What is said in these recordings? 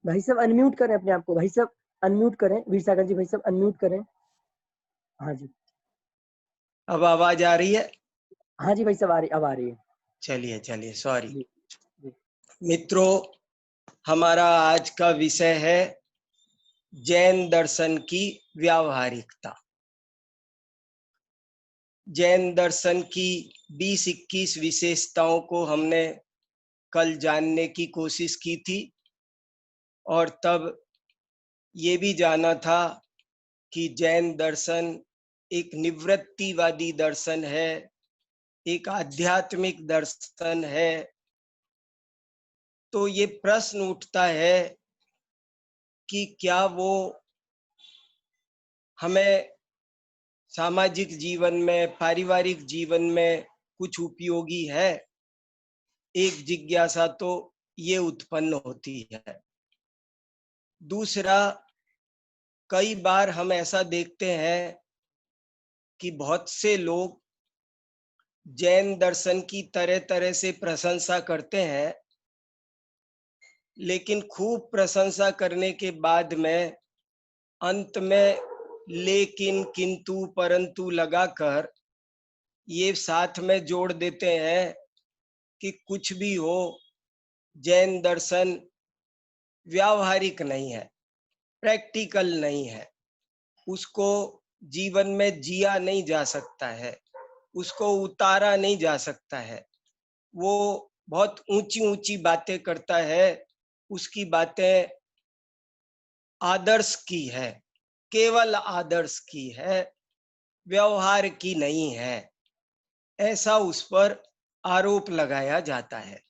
भाई साहब अनम्यूट करें अपने आप को, भाई साहब अनम्यूट करें, वीर सागर जी भाई साहब अनम्यूट करें। हाँ जी, अब आवाज आ रही है? हाँ जी भाई साहब अब आ रही है। चलिए चलिए, सॉरी। जी जी मित्रों, हमारा आज का विषय है जैन दर्शन की व्यावहारिकता। जैन दर्शन की 20-21 विशेषताओं को हमने कल जानने की कोशिश की थी, और तब ये भी जाना था कि जैन दर्शन एक निवृत्तिवादी दर्शन है, एक आध्यात्मिक दर्शन है। तो ये प्रश्न उठता है कि क्या वो हमें सामाजिक जीवन में, पारिवारिक जीवन में कुछ उपयोगी है? एक जिज्ञासा तो ये उत्पन्न होती है। दूसरा, कई बार हम ऐसा देखते हैं कि बहुत से लोग जैन दर्शन की तरह तरह से प्रशंसा करते हैं, लेकिन खूब प्रशंसा करने के बाद में अंत में लेकिन, किंतु, परंतु लगाकर ये साथ में जोड़ देते हैं कि कुछ भी हो, जैन दर्शन व्यावहारिक नहीं है, प्रैक्टिकल नहीं है, उसको जीवन में जिया नहीं जा सकता है, उसको उतारा नहीं जा सकता है। वो बहुत ऊंची ऊंची बातें करता है, उसकी बातें आदर्श की है, केवल आदर्श की है, व्यवहार की नहीं है, ऐसा उस पर आरोप लगाया जाता है।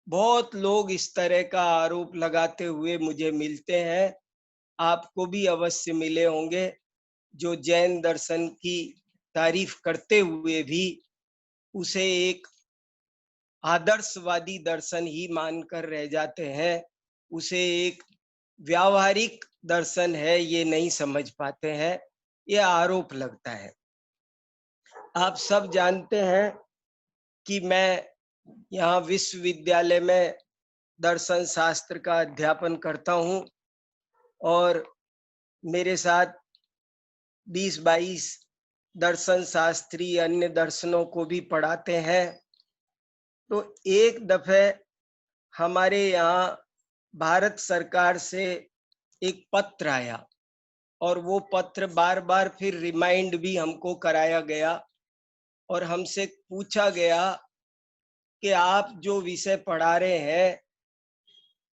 बहुत लोग इस तरह का आरोप लगाते हुए मुझे मिलते हैं, आपको भी अवश्य मिले होंगे, जो जैन दर्शन की तारीफ करते हुए भी उसे एक आदर्शवादी दर्शन ही मानकर रह जाते हैं, उसे एक व्यावहारिक दर्शन है ये नहीं समझ पाते हैं, ये आरोप लगता है। आप सब जानते हैं कि मैं यहाँ विश्वविद्यालय में दर्शन शास्त्र का अध्यापन करता हूँ, और मेरे साथ 20-22 दर्शन शास्त्री अन्य दर्शनों को भी पढ़ाते हैं। तो एक दफे हमारे यहाँ भारत सरकार से एक पत्र आया, और वो पत्र बार बार फिर रिमाइंड भी हमको कराया गया, और हमसे पूछा गया कि आप जो विषय पढ़ा रहे हैं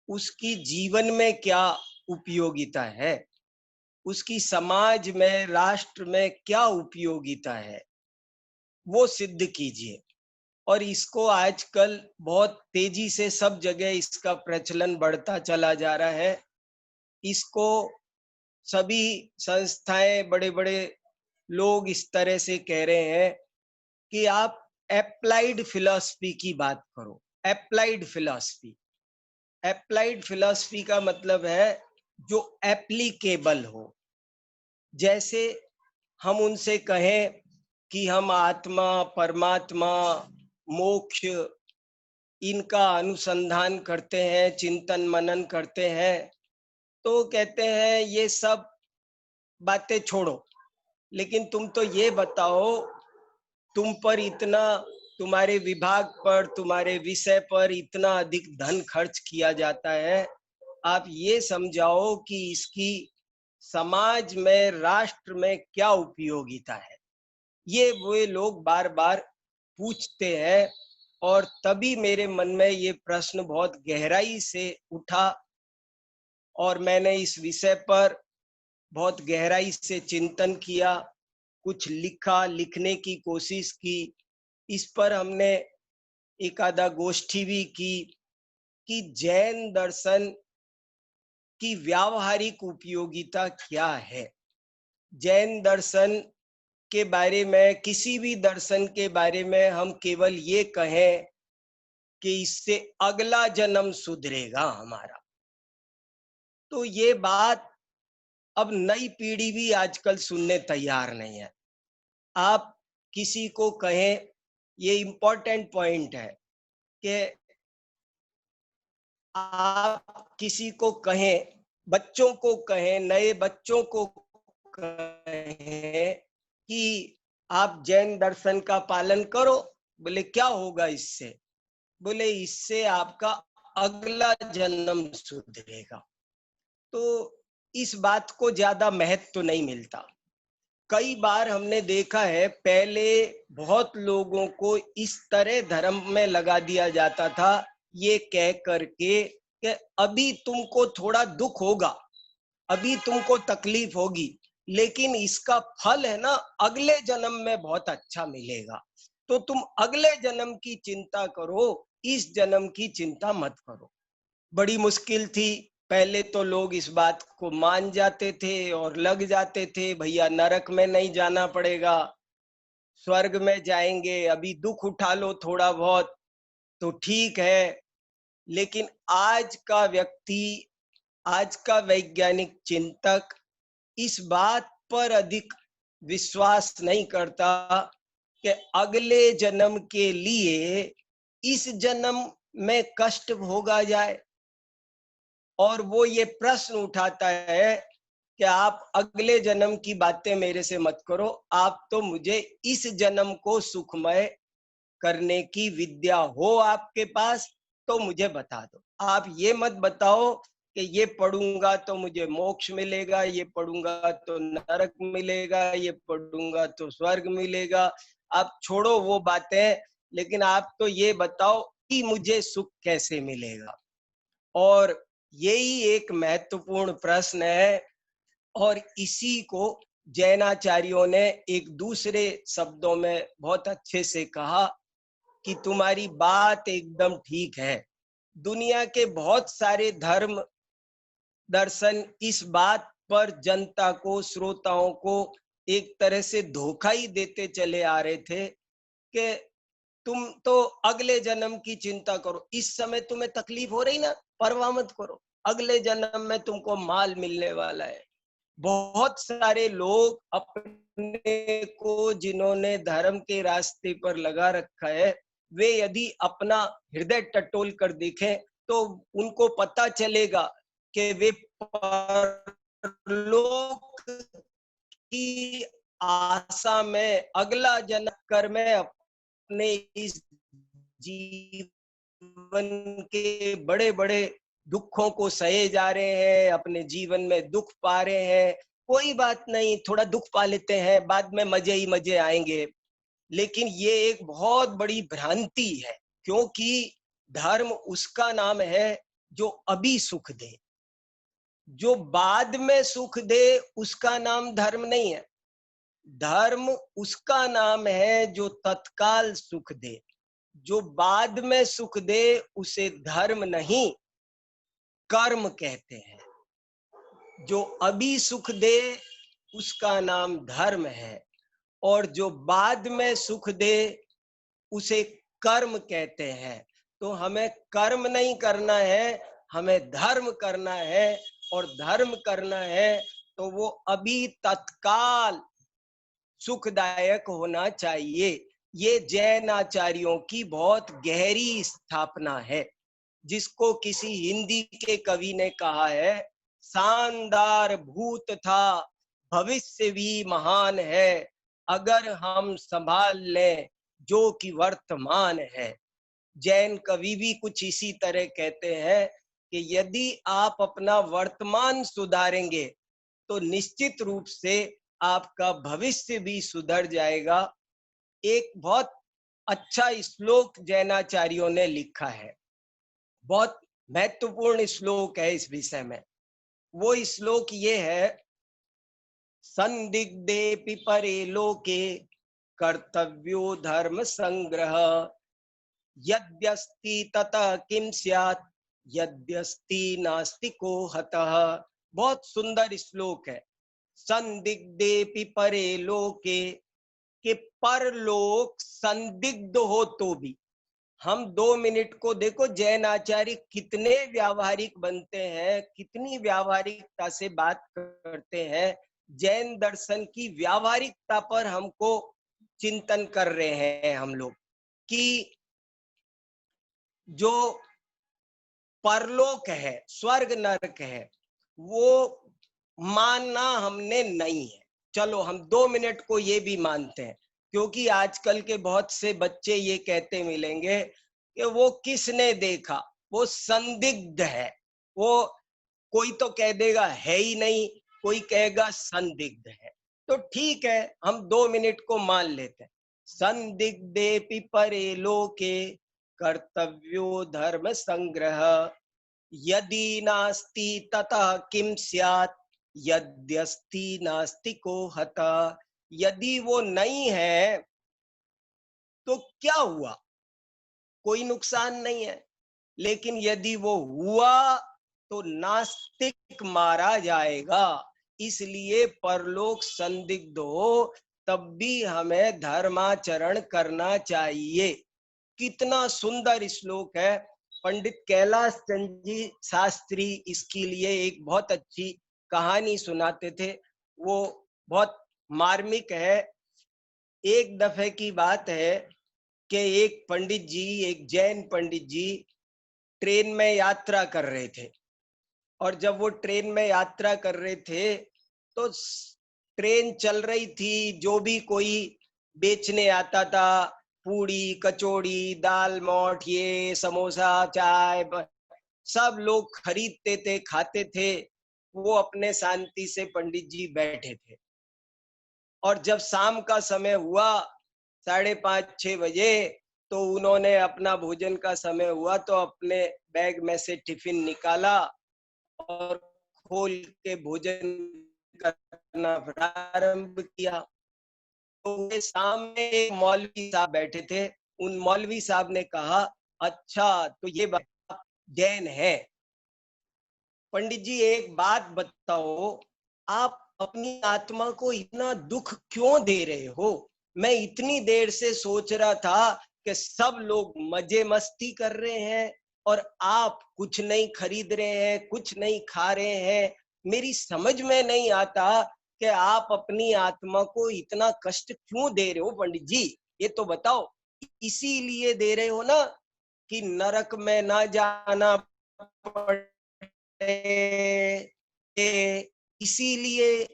उसकी जीवन में क्या उपयोगिता है, उसकी समाज में, राष्ट्र में क्या उपयोगिता है, वो सिद्ध कीजिए। और इसको आजकल बहुत तेजी से सब जगह इसका प्रचलन बढ़ता चला जा रहा है। इसको सभी संस्थाएं, बड़े बड़े लोग इस तरह से कह रहे हैं कि आप एप्लाइड फिलॉसफी की बात करो। एप्लाइड फिलॉसफी, एप्लाइड फिलॉसफी का मतलब है जो एप्लीकेबल हो। जैसे हम उनसे कहें कि हम आत्मा, परमात्मा, मोक्ष, इनका अनुसंधान करते हैं, चिंतन मनन करते हैं, तो कहते हैं ये सब बातें छोड़ो, लेकिन तुम तो ये बताओ, तुम पर इतना, तुम्हारे विभाग पर, तुम्हारे विषय पर इतना अधिक धन खर्च किया जाता है, आप ये समझाओ कि इसकी समाज में, राष्ट्र में क्या उपयोगिता है। ये वे लोग बार बार पूछते हैं, और तभी मेरे मन में ये प्रश्न बहुत गहराई से उठा, और मैंने इस विषय पर बहुत गहराई से चिंतन किया, कुछ लिखा, लिखने की कोशिश की। इस पर हमने एक आधा गोष्ठी भी की कि जैन दर्शन की व्यावहारिक उपयोगिता क्या है। जैन दर्शन के बारे में, किसी भी दर्शन के बारे में हम केवल ये कहें कि इससे अगला जन्म सुधरेगा हमारा, तो ये बात अब नई पीढ़ी भी आजकल सुनने तैयार नहीं है। आप किसी को कहें, ये इम्पोर्टेंट पॉइंट है कि आप किसी को कहें, बच्चों को कहें, नए बच्चों को कहें कि आप जैन दर्शन का पालन करो, बोले क्या होगा इससे? बोले इससे आपका अगला जन्म सुधरेगा। तो इस बात को ज्यादा महत्व तो नहीं मिलता। कई बार हमने देखा है, पहले बहुत लोगों को इस तरह धर्म में लगा दिया जाता था, ये कह करके कि अभी तुमको थोड़ा दुख होगा, अभी तुमको तकलीफ होगी, लेकिन इसका फल है ना अगले जन्म में बहुत अच्छा मिलेगा। तो तुम अगले जन्म की चिंता करो, इस जन्म की चिंता मत करो। बड़ी मुश्किल थी। पहले तो लोग इस बात को मान जाते थे और लग जाते थे, भैया नरक में नहीं जाना पड़ेगा, स्वर्ग में जाएंगे, अभी दुख उठा लो थोड़ा बहुत तो ठीक है। लेकिन आज का व्यक्ति, आज का वैज्ञानिक चिंतक इस बात पर अधिक विश्वास नहीं करता कि अगले जन्म के लिए इस जन्म में कष्ट भोगा जाए। और वो ये प्रश्न उठाता है कि आप अगले जन्म की बातें मेरे से मत करो, आप तो मुझे इस जन्म को सुखमय करने की विद्या हो आपके पास तो मुझे बता दो। आप ये मत बताओ कि ये पढ़ूंगा तो मुझे मोक्ष मिलेगा, ये पढ़ूंगा तो नरक मिलेगा, ये पढ़ूंगा तो स्वर्ग मिलेगा। आप छोड़ो वो बातें, लेकिन आप तो ये बताओ कि मुझे सुख कैसे मिलेगा। और यही एक महत्वपूर्ण प्रश्न है। और इसी को जैनाचार्यों ने एक दूसरे शब्दों में बहुत अच्छे से कहा कि तुम्हारी बात एकदम ठीक है। दुनिया के बहुत सारे धर्म दर्शन इस बात पर जनता को, श्रोताओं को एक तरह से धोखा ही देते चले आ रहे थे कि तुम तो अगले जन्म की चिंता करो, इस समय तुम्हें तकलीफ हो रही ना, परवाह मत करो, अगले जन्म में तुमको माल मिलने वाला है। बहुत सारे लोग अपने को, जिन्होंने धर्म के रास्ते पर लगा रखा है, वे यदि अपना हृदय टटोल कर देखें तो उनको पता चलेगा कि वे परलोक की आशा में अगला जन्म कर में अपने इस जीवन के बड़े बड़े दुखों को सहे जा रहे हैं, अपने जीवन में दुख पा रहे हैं। कोई बात नहीं, थोड़ा दुख पा लेते हैं, बाद में मजे ही मजे आएंगे। लेकिन ये एक बहुत बड़ी भ्रांति है, क्योंकि धर्म उसका नाम है जो अभी सुख दे। जो बाद में सुख दे उसका नाम धर्म नहीं है। धर्म उसका नाम है जो तत्काल सुख दे। जो बाद में सुख दे उसे धर्म नहीं, कर्म कहते हैं। जो अभी सुख दे उसका नाम धर्म है, और जो बाद में सुख दे उसे कर्म कहते हैं। तो हमें कर्म नहीं करना है, हमें धर्म करना है। और धर्म करना है तो वो अभी तत्काल सुखदायक होना चाहिए। ये जैन आचार्यों की बहुत गहरी स्थापना है, जिसको किसी हिंदी के कवि ने कहा है, शानदार भूत था भविष्य भी महान है, अगर हम संभाल लें जो कि वर्तमान है। जैन कवि भी कुछ इसी तरह कहते हैं कि यदि आप अपना वर्तमान सुधारेंगे तो निश्चित रूप से आपका भविष्य भी सुधर जाएगा। एक बहुत अच्छा श्लोक जैनाचार्यों ने लिखा है, बहुत महत्वपूर्ण श्लोक है इस विषय में। वो श्लोक ये है, संदिग्धेपि परे लोके कर्तव्यो धर्म संग्रह, यद्यस्ति ततः किम स्यात्, यद्यस्ति नास्ति को हतः। बहुत सुंदर श्लोक है। संदिग्धेपि परे लोके, कि परलोक संदिग्ध हो तो भी। हम 2 मिनट को देखो, जैन आचार्य कितने व्यावहारिक बनते हैं, कितनी व्यावहारिकता से बात करते हैं। जैन दर्शन की व्यावहारिकता पर हमको चिंतन कर रहे हैं हम लोग, कि जो परलोक है, स्वर्ग नरक है, वो मानना हमने नहीं है। चलो हम 2 मिनट को ये भी मानते हैं, क्योंकि आजकल के बहुत से बच्चे ये कहते मिलेंगे कि वो किसने देखा, वो संदिग्ध है, वो कोई तो कह देगा है ही नहीं, कोई कहेगा संदिग्ध है। तो ठीक है, हम 2 मिनट को मान लेते हैं। संदिग्धेपि परे लोके कर्तव्यो धर्म संग्रह, यदि नास्ति ततः किम स्यात्, यद्यस्ति नास्ति को हता। यदि वो नहीं है तो क्या हुआ, कोई नुकसान नहीं है। लेकिन यदि वो हुआ तो नास्तिक मारा जाएगा। इसलिए परलोक संदिग्ध हो तब भी हमें धर्माचरण करना चाहिए। कितना सुंदर श्लोक है। पंडित कैलाश चंद जी शास्त्री इसके लिए एक बहुत अच्छी कहानी सुनाते थे, वो बहुत मार्मिक है। एक दफे की बात है कि एक पंडित जी, एक जैन पंडित जी ट्रेन में यात्रा कर रहे थे, और जब वो ट्रेन में यात्रा कर रहे थे तो ट्रेन चल रही थी, जो भी कोई बेचने आता था, पूड़ी कचौड़ी दाल मोठ ये समोसा चाय सब लोग खरीदते थे, खाते थे। वो अपने शांति से पंडित जी बैठे थे। और जब शाम का समय हुआ 5:30-6 बजे, तो उन्होंने अपना भोजन का समय हुआ तो अपने बैग में से टिफिन निकाला और खोल के भोजन करना प्रारंभ किया। तो उनके सामने एक मौलवी साहब बैठे थे। उन मौलवी साहब ने कहा, अच्छा तो ये बात जैन है। पंडित जी एक बात बताओ, आप अपनी आत्मा को इतना दुख क्यों दे रहे हो? मैं इतनी देर से सोच रहा था कि सब लोग मजे मस्ती कर रहे हैं और आप कुछ नहीं खरीद रहे हैं, कुछ नहीं खा रहे हैं। मेरी समझ में नहीं आता कि आप अपनी आत्मा को इतना कष्ट क्यों दे रहे हो पंडित जी, ये तो बताओ। इसीलिए दे रहे हो ना कि नरक में ना जाना पड़े, इसीलिए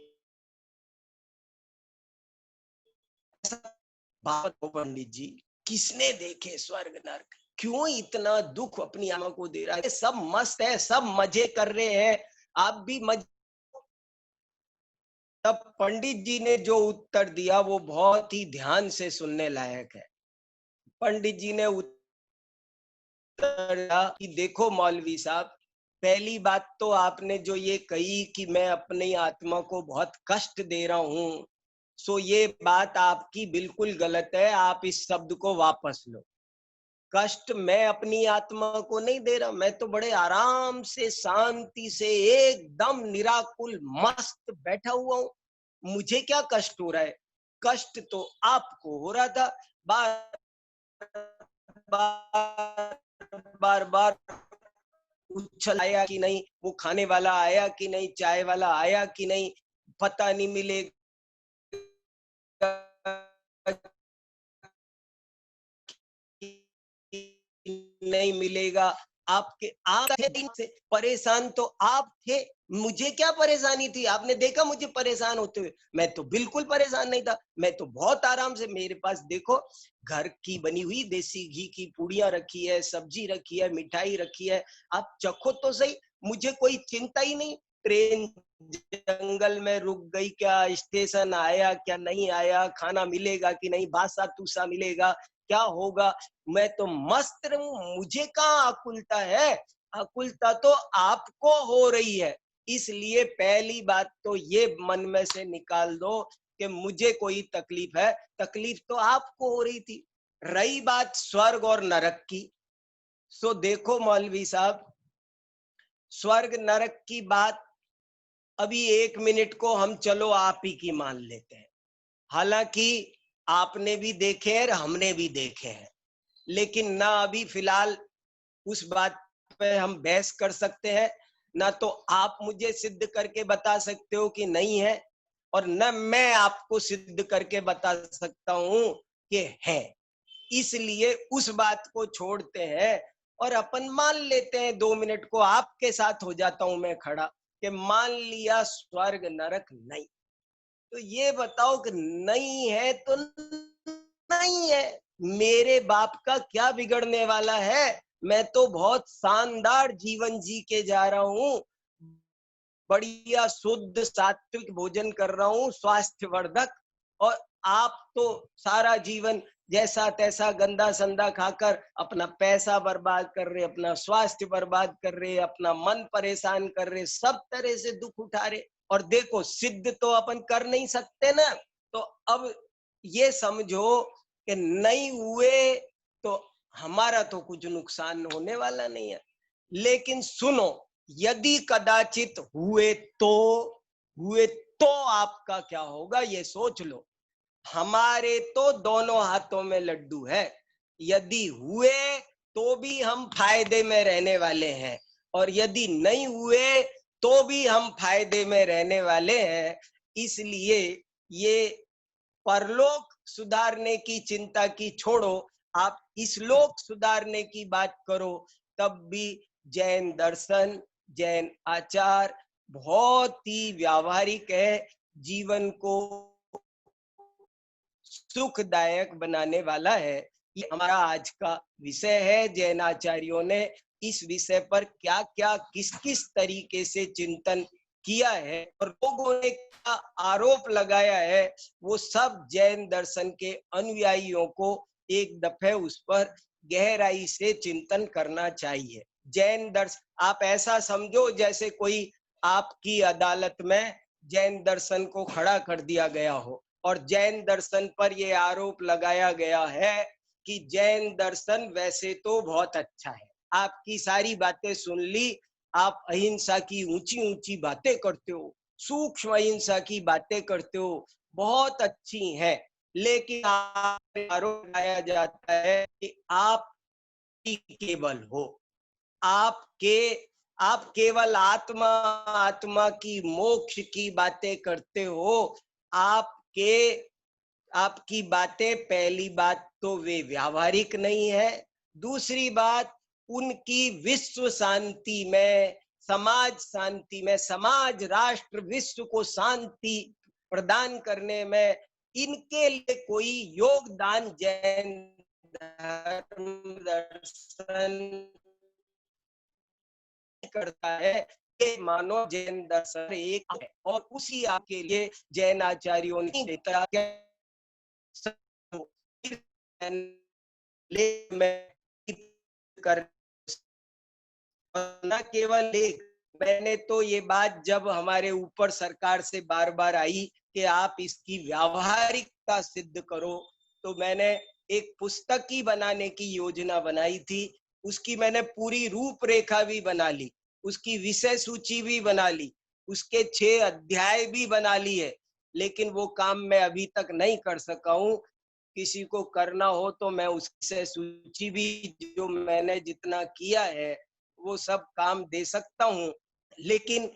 बात हो पंडित जी। किसने देखे स्वर्ग नरक, क्यों इतना दुख अपनी आत्मा को दे रहा है? सब मस्त है, सब मजे कर रहे हैं, आप भी मजे। तब पंडित जी ने जो उत्तर दिया वो बहुत ही ध्यान से सुनने लायक है। पंडित जी ने उत्तर दिया कि देखो मौलवी साहब, पहली बात तो आपने जो ये कही कि मैं अपनी आत्मा को बहुत कष्ट दे रहा हूं, सो ये बात आपकी बिल्कुल गलत है। आप इस शब्द को वापस लो। कष्ट मैं अपनी आत्मा को नहीं दे रहा, मैं तो बड़े आराम से शांति से एकदम निराकुल मस्त बैठा हुआ हूँ। मुझे क्या कष्ट हो रहा है? कष्ट तो आपको हो रहा था। बार बार बार बार उछल आया कि नहीं, वो खाने वाला आया कि नहीं, चाय वाला आया कि नहीं, पता नहीं मिलेगा नहीं मिलेगा। आपके आप थे दिन से परेशान तो आप थे, मुझे क्या परेशानी थी? आपने देखा मुझे परेशान होते हुए? मैं तो बिल्कुल परेशान नहीं था, मैं तो बहुत आराम से, मेरे पास देखो घर की बनी हुई देसी घी की पूड़ियां रखी है, सब्जी रखी है, मिठाई रखी है, आप चखो तो सही। मुझे कोई चिंता ही नहीं। ट्रेन जंगल में रुक गई क्या, स्टेशन आया क्या नहीं आया, खाना मिलेगा कि नहीं, बासा तूसा मिलेगा क्या होगा, मैं तो मस्त रहूं। मुझे कहाँ आकुलता है? आकुलता तो आपको हो रही है। इसलिए पहली बात तो ये मन में से निकाल दो कि मुझे कोई तकलीफ है, तकलीफ तो आपको हो रही थी। रही बात स्वर्ग और नरक की, सो देखो मौलवी साहब, स्वर्ग नरक की बात अभी 1 मिनट को हम चलो आप ही की मान लेते हैं। हालांकि आपने भी देखे हैं और हमने भी देखे हैं, लेकिन ना अभी फिलहाल उस बात पे हम बहस कर सकते हैं, ना तो आप मुझे सिद्ध करके बता सकते हो कि नहीं है, और न मैं आपको सिद्ध करके बता सकता हूं कि है। इसलिए उस बात को छोड़ते हैं और अपन मान लेते हैं 2 मिनट को, आपके साथ हो जाता हूं मैं खड़ा कि मान लिया स्वर्ग नरक नहीं। तो ये बताओ कि नहीं है तो नहीं है, मेरे बाप का क्या बिगड़ने वाला है? मैं तो बहुत शानदार जीवन जी के जा रहा हूँ, बढ़िया शुद्ध सात्विक भोजन कर रहा हूँ, स्वास्थ्यवर्धक। और आप तो सारा जीवन जैसा तैसा गंदा संदा खाकर अपना पैसा बर्बाद कर रहे, अपना स्वास्थ्य बर्बाद कर रहे, अपना मन परेशान कर रहे, सब तरह से दुख उठा रहे। और देखो सिद्ध तो अपन कर नहीं सकते ना, तो अब ये समझो कि नहीं हुए तो हमारा तो कुछ नुकसान होने वाला नहीं है। लेकिन सुनो, यदि कदाचित हुए तो आपका क्या होगा ये सोच लो। हमारे तो दोनों हाथों में लड्डू है, यदि हुए तो भी हम फायदे में रहने वाले हैं, और यदि नहीं हुए तो भी हम फायदे में रहने वाले हैं। इसलिए ये परलोक सुधारने की चिंता की छोड़ो, आप इसलोक सुधारने की बात करो। तब भी जैन दर्शन, जैन आचार बहुत ही व्यावहारिक है, जीवन को सुखदायक बनाने वाला है। ये हमारा आज का विषय है। जैन आचार्यों ने इस विषय पर क्या क्या किस किस तरीके से चिंतन किया है और लोगों ने क्या आरोप लगाया है, वो सब जैन दर्शन के अनुयायियों को एक दफे उस पर गहराई से चिंतन करना चाहिए। जैन दर्शन आप ऐसा समझो जैसे कोई आपकी अदालत में जैन दर्शन को खड़ा कर दिया गया हो और जैन दर्शन पर यह आरोप लगाया गया है कि जैन दर्शन वैसे तो बहुत अच्छा है, आपकी सारी बातें सुन ली, आप अहिंसा की ऊंची ऊंची बातें करते हो, सूक्ष्म अहिंसा की बातें करते हो, बहुत अच्छी हैं, लेकिन आरोप लगाया जाता है कि आप केवल हो, आपके आप केवल आत्मा आत्मा की मोक्ष की बातें करते हो। आपके आपकी बातें, पहली बात तो वे व्यावहारिक नहीं है, दूसरी बात उनकी विश्व शांति में, समाज शांति में, समाज राष्ट्र विश्व को शांति प्रदान करने में इनके लिए कोई योगदान जैन धर्म दर्शन करता है। ये मानो जैन दर्शन एक है और उसी आपके लिए जैन आचार्यों ने देता कर न केवल एक। मैंने तो ये बात जब हमारे ऊपर सरकार से बार बार आई कि आप इसकी व्यावहारिकता सिद्ध करो, तो मैंने एक पुस्तक ही बनाने की योजना बनाई थी, उसकी मैंने पूरी रूपरेखा भी बना ली, उसकी विषय सूची भी बना ली, उसके 6 अध्याय भी बना लिए, लेकिन वो काम मैं अभी तक नहीं कर सका हूँ। किसी को करना हो तो मैं उससे सूची भी जो मैंने जितना किया है वो सब काम दे सकता हूँ, लेकिन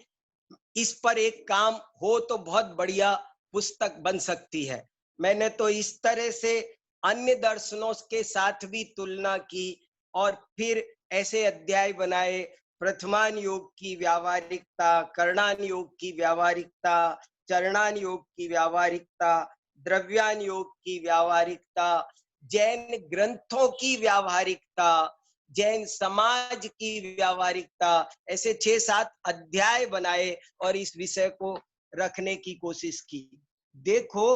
इस पर एक काम हो तो बहुत बढ़िया पुस्तक बन सकती है। मैंने तो इस तरह से अन्य दर्शनों के साथ भी तुलना की और फिर ऐसे अध्याय बनाए, प्रथमान योग की व्यावहारिकता, करणान योग की व्यावहारिकता, चरणान योग की व्यावहारिकता, द्रव्यान योग की व्यावहारिकता, जैन ग्रंथों की व्यावहारिकता, जैन समाज की व्यावहारिकता, ऐसे 6-7 अध्याय बनाए और इस विषय को रखने की कोशिश की। देखो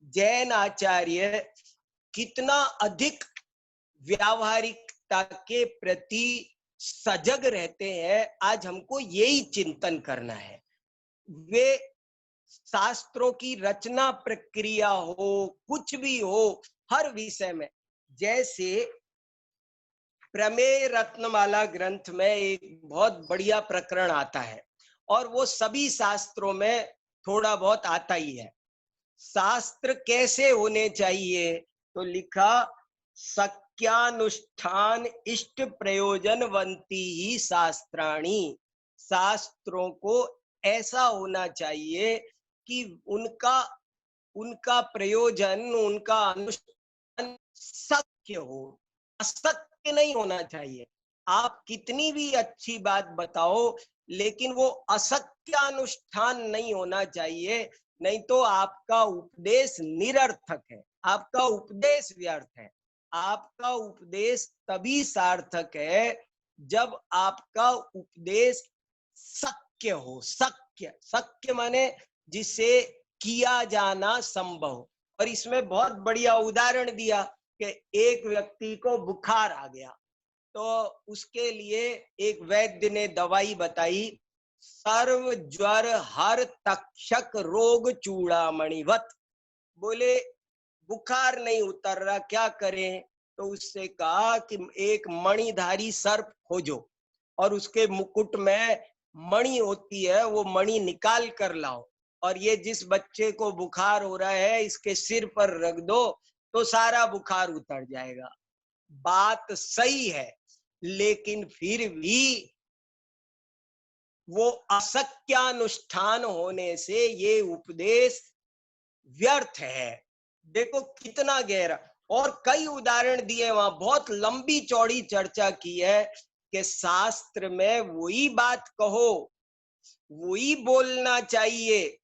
जैन आचार्य कितना अधिक व्यावहारिकता के प्रति सजग रहते हैं, आज हमको यही चिंतन करना है। वे शास्त्रों की रचना प्रक्रिया हो, कुछ भी हो, हर विषय में, जैसे प्रमेय रत्नमाला ग्रंथ में एक बहुत बढ़िया प्रकरण आता है और वो सभी शास्त्रों में थोड़ा बहुत आता ही है। शास्त्र कैसे होने चाहिए, तो लिखा शक्यानुष्ठान इष्ट प्रयोजनवंती ही शास्त्राणी। शास्त्रों को ऐसा होना चाहिए कि उनका उनका प्रयोजन, उनका अनुष्ठान सत्य हो, असत्य नहीं होना चाहिए। आप कितनी भी अच्छी बात बताओ, लेकिन वो असत्यानुष्ठान नहीं होना चाहिए, नहीं तो आपका उपदेश निरर्थक है, आपका उपदेश व्यर्थ है। आपका उपदेश तभी सार्थक है जब आपका उपदेश सत्य हो। सत्य, सत्य माने जिसे किया जाना संभव हो। और इसमें बहुत बढ़िया उदाहरण दिया कि एक व्यक्ति को बुखार आ गया, तो उसके लिए एक वैद्य ने दवाई बताई, सर्व ज्वर हर तक्षक रोग चूड़ामणिवत। बोले बुखार नहीं उतर रहा, क्या करें? तो उससे कहा कि एक मणिधारी सर्प खोजो और उसके मुकुट में मणि होती है, वो मणि निकाल कर लाओ, और ये जिस बच्चे को बुखार हो रहा है इसके सिर पर रख दो, तो सारा बुखार उतर जाएगा। बात सही है, लेकिन फिर भी वो असत्यानुष्ठान होने से ये उपदेश व्यर्थ है। देखो कितना गहरा, और कई उदाहरण दिए, वहां बहुत लंबी चौड़ी चर्चा की है कि शास्त्र में वही बात कहो, वही बोलना चाहिए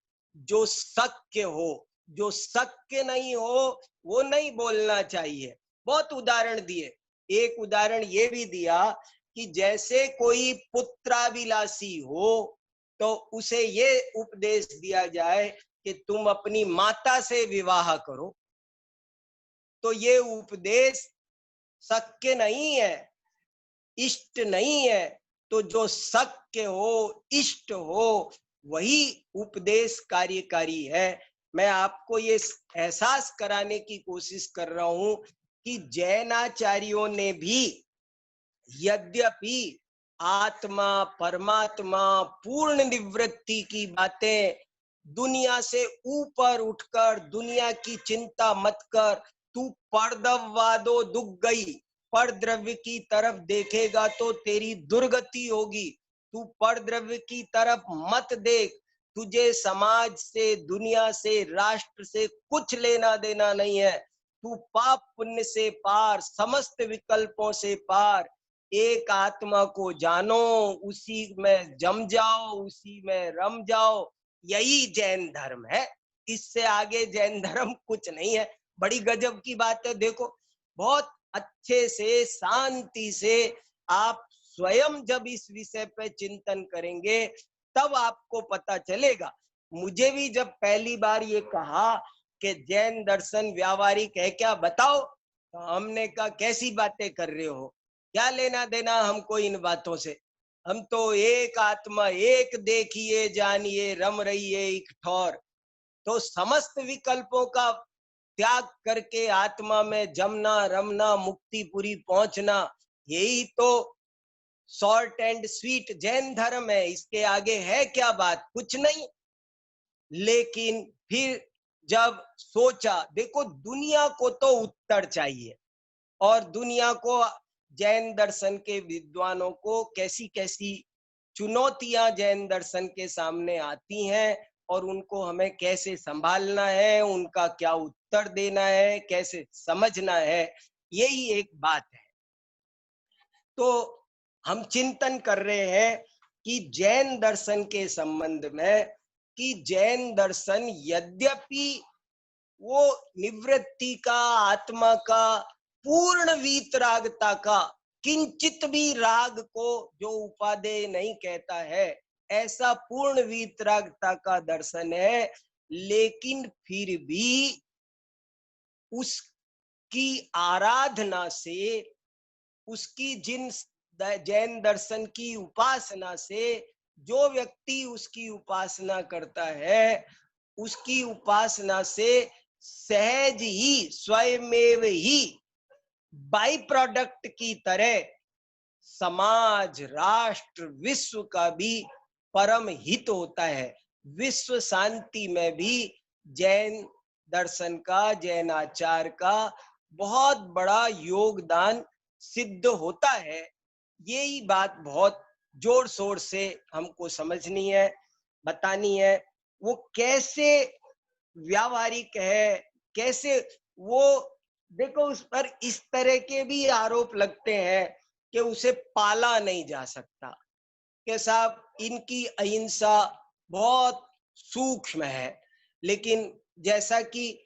जो सत्य हो, जो सत्य नहीं हो वो नहीं बोलना चाहिए। बहुत उदाहरण दिए। एक उदाहरण ये भी दिया कि जैसे कोई पुत्राभिलाषी हो तो उसे ये उपदेश दिया जाए कि तुम अपनी माता से विवाह करो, तो ये उपदेश सत्य नहीं है, इष्ट नहीं है। तो जो सत्य हो, इष्ट हो, वही उपदेश कार्यकारी है। मैं आपको ये एहसास कराने की कोशिश कर रहा हूं कि जैनाचार्यों ने भी यद्यपि आत्मा, परमात्मा, पूर्ण निवृत्ति की बातें, दुनिया से ऊपर उठकर दुनिया की चिंता मत कर, तू परद्रव्यवादो दुख गई, पर द्रव्य की तरफ देखेगा तो तेरी दुर्गति होगी। तू पर द्रव्य की तरफ मत देख, तुझे समाज से, दुनिया से, राष्ट्र से कुछ लेना देना नहीं है। तू पाप पुण्य से पार, समस्त विकल्पों से पार, एक आत्मा को जानो, उसी में जम जाओ, उसी में रम जाओ, यही जैन धर्म है। इससे आगे जैन धर्म कुछ नहीं है। बड़ी गजब की बात है। देखो बहुत अच्छे से, शांति से आप स्वयं जब इस विषय पे चिंतन करेंगे तब आपको पता चलेगा। मुझे भी जब पहली बार ये कहा कि जैन दर्शन व्यावहारिक है क्या, बताओ, तो हमने कहा कैसी बातें कर रहे हो, क्या लेना देना हमको इन बातों से, हम तो एक आत्मा एक देखिए जानिए रम रही है एक ठौर। तो समस्त विकल्पों का त्याग करके आत्मा में जमना, रमना, मुक्तिपुरी पहुंचना, यही तो शॉर्ट एंड स्वीट जैन धर्म है। इसके आगे है क्या बात? कुछ नहीं। लेकिन फिर जब सोचा, देखो दुनिया को तो उत्तर चाहिए, और दुनिया को, जैन दर्शन के विद्वानों को कैसी कैसी चुनौतियां जैन दर्शन के सामने आती हैं, और उनको हमें कैसे संभालना है, उनका क्या उत्तर देना है, कैसे समझना है, यही एक बात है। तो हम चिंतन कर रहे हैं कि जैन दर्शन के संबंध में, कि जैन दर्शन यद्यपि वो निवृत्ति का, आत्मा का, पूर्ण वीतरागता का, किंचित भी राग को जो उपादेय नहीं कहता है, ऐसा पूर्ण वीतरागता का दर्शन है, लेकिन फिर भी उसकी आराधना से, उसकी जिन जैन दर्शन की उपासना से, जो व्यक्ति उसकी उपासना करता है, उसकी उपासना से सहज ही, स्वयमेव ही, बाई प्रोडक्ट की तरह समाज, राष्ट्र, विश्व का भी परम हित होता है। विश्व शांति में भी जैन दर्शन का, जैन आचार का बहुत बड़ा योगदान सिद्ध होता है। यही बात बहुत जोर शोर से हमको समझनी है, बतानी है। वो कैसे व्यावहारिक है, कैसे वो, देखो उस पर इस तरह के भी आरोप लगते हैं कि उसे पाला नहीं जा सकता, कि साहब इनकी अहिंसा बहुत सूक्ष्म है। लेकिन जैसा कि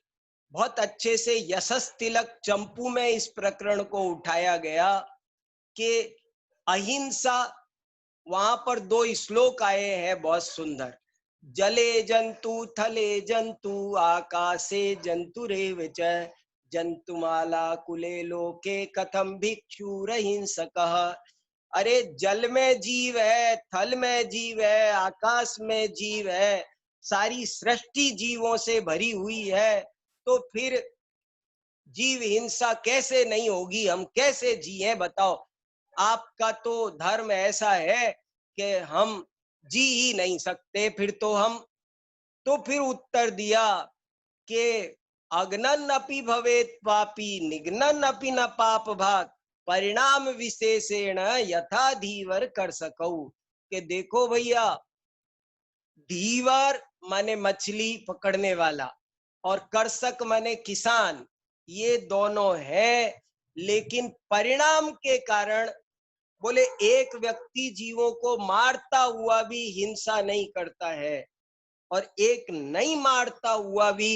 बहुत अच्छे से यशस तिलक चंपू में इस प्रकरण को उठाया गया कि अहिंसा, वहां पर 2 श्लोक आए हैं बहुत सुंदर। जले जंतु थले जंतु आकाशे जंतुरेव च जंतुमाला कुले लोके कथम भिक्षुरहिंसकः। अरे जल में जीव है, थल में जीव है, आकाश में जीव है, सारी सृष्टि जीवों से भरी हुई है, तो फिर जीव हिंसा कैसे नहीं होगी? हम कैसे जिए बताओ? आपका तो धर्म ऐसा है कि हम जी ही नहीं सकते, फिर तो हम, तो फिर उत्तर दिया कि अग्नन अपि भवेत पापी निग्नन अपि न पाप भाग परिणाम विशेषेण यथा धीवर कर सकऊ। कि देखो भैया, धीवर माने मछली पकड़ने वाला और कर्षक माने किसान, ये दोनों है, लेकिन परिणाम के कारण बोले एक व्यक्ति जीवों को मारता हुआ भी हिंसा नहीं करता है और एक नहीं मारता हुआ भी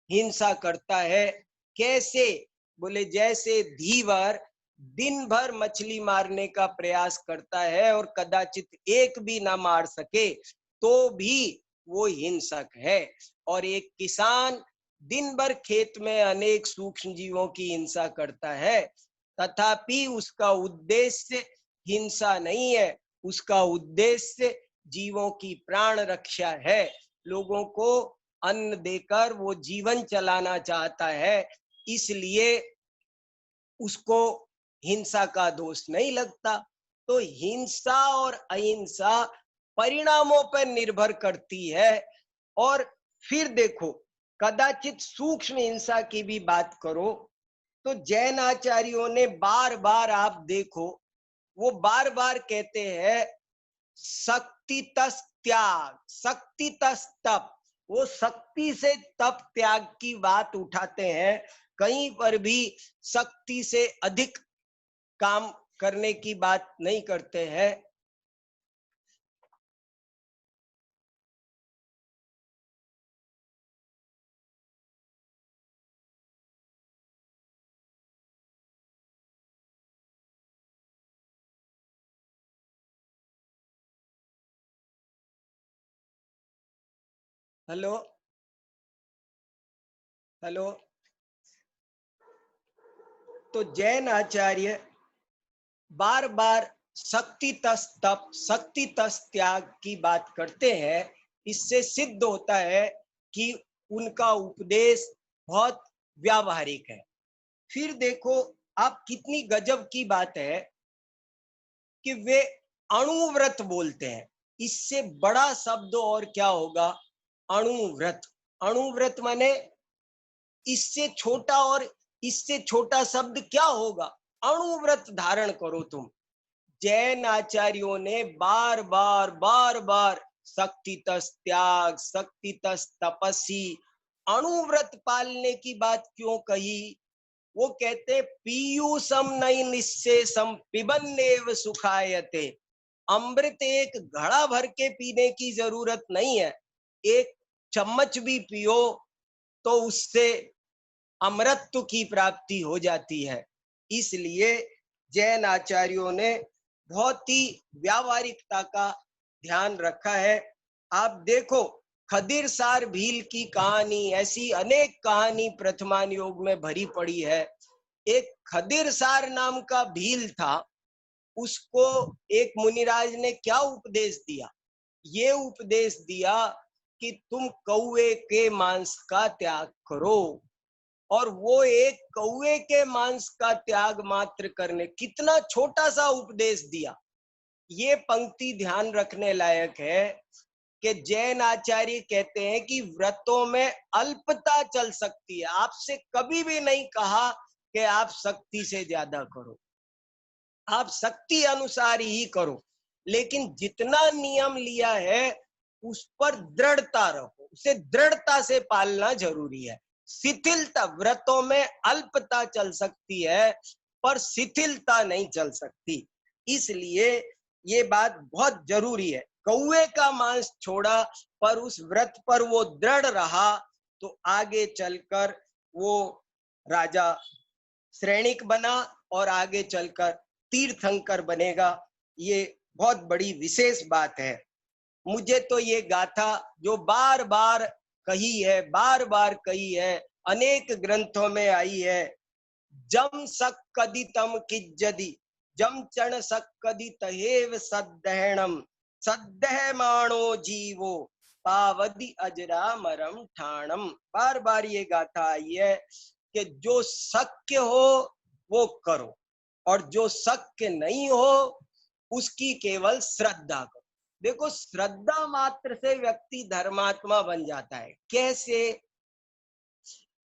हिंसा करता है। कैसे? बोले जैसे धीवर दिन भर मछली मारने का प्रयास करता है और कदाचित एक भी ना मार सके तो भी वो हिंसक है, और एक किसान दिन भर खेत में अनेक सूक्ष्म जीवों की हिंसा करता है, तथापि उसका उद्देश्य हिंसा नहीं है, उसका उद्देश्य जीवों की प्राण रक्षा है। लोगों को अन्न देकर वो जीवन चलाना चाहता है, इसलिए उसको हिंसा का दोष नहीं लगता। तो हिंसा और अहिंसा परिणामों पर निर्भर करती है। और फिर देखो, कदाचित सूक्ष्म हिंसा की भी बात करो तो जैन आचार्यों ने बार बार, आप देखो, वो बार बार कहते हैं शक्ति तस त्याग, शक्ति तस तप। वो शक्ति से तप त्याग की बात उठाते हैं, कहीं पर भी शक्ति से अधिक काम करने की बात नहीं करते हैं। Hello hello. तो जैन आचार्य बार बार शक्ति तस तप, शक्ति तस त्याग की बात करते हैं। इससे सिद्ध होता है कि उनका उपदेश बहुत व्यावहारिक है। फिर देखो, आप कितनी गजब की बात है कि वे अणुव्रत बोलते हैं। इससे बड़ा शब्द और क्या होगा? अणुव्रत। अणुव्रत माने इससे छोटा, और इससे छोटा शब्द क्या होगा? अणुव्रत धारण करो तुम। जैन आचार्यों ने बार बार शक्ति तस त्याग, शक्ति तस तपस्वी, अणुव्रत पालने की बात क्यों कही? वो कहते पीयूषम नई निश्शेषम पिबन्नेव सुखायते। अमृत एक घड़ा भर के पीने की जरूरत नहीं है, एक चम्मच भी पियो तो उससे अमृतत्व की प्राप्ति हो जाती है। इसलिए जैन आचार्यों ने बहुत ही व्यावहारिकता का ध्यान रखा है। आप देखो, खदिर सार भील की कहानी, ऐसी अनेक कहानी प्रथमान योग में भरी पड़ी है। एक खदिर सार नाम का भील था, उसको एक मुनिराज ने क्या उपदेश दिया? ये उपदेश दिया कि तुम कौवे के मांस का त्याग करो। और वो एक कौवे के मांस का त्याग मात्र करने, कितना छोटा सा उपदेश दिया। ये पंक्ति ध्यान रखने लायक है कि जैन आचार्य कहते हैं कि व्रतों में अल्पता चल सकती है। आपसे कभी भी नहीं कहा कि आप शक्ति से ज्यादा करो, आप शक्ति अनुसार ही करो, लेकिन जितना नियम लिया है उस पर दृढ़ता रहो, उसे दृढ़ता से पालना जरूरी है। शिथिलता, व्रतों में अल्पता चल सकती है, पर शिथिलता नहीं चल सकती। इसलिए ये बात बहुत जरूरी है। कौवे का मांस छोड़ा पर उस व्रत पर वो दृढ़ रहा तो आगे चलकर वो राजा श्रेणिक बना और आगे चलकर तीर्थंकर बनेगा। ये बहुत बड़ी विशेष बात है। मुझे तो ये गाथा जो बार बार कही है, अनेक ग्रंथों में आई है। जम सक्कदि तम किज्जदि जम चण सक्कदि तहेव सद्धेणम सद्धेमाणो जीवो पावदि अजरामरम ठाणम। बार बार ये गाथा आई है कि जो शक्य हो वो करो और जो शक्य नहीं हो उसकी केवल श्रद्धा करो। देखो, श्रद्धा मात्र से व्यक्ति धर्मात्मा बन जाता है। कैसे?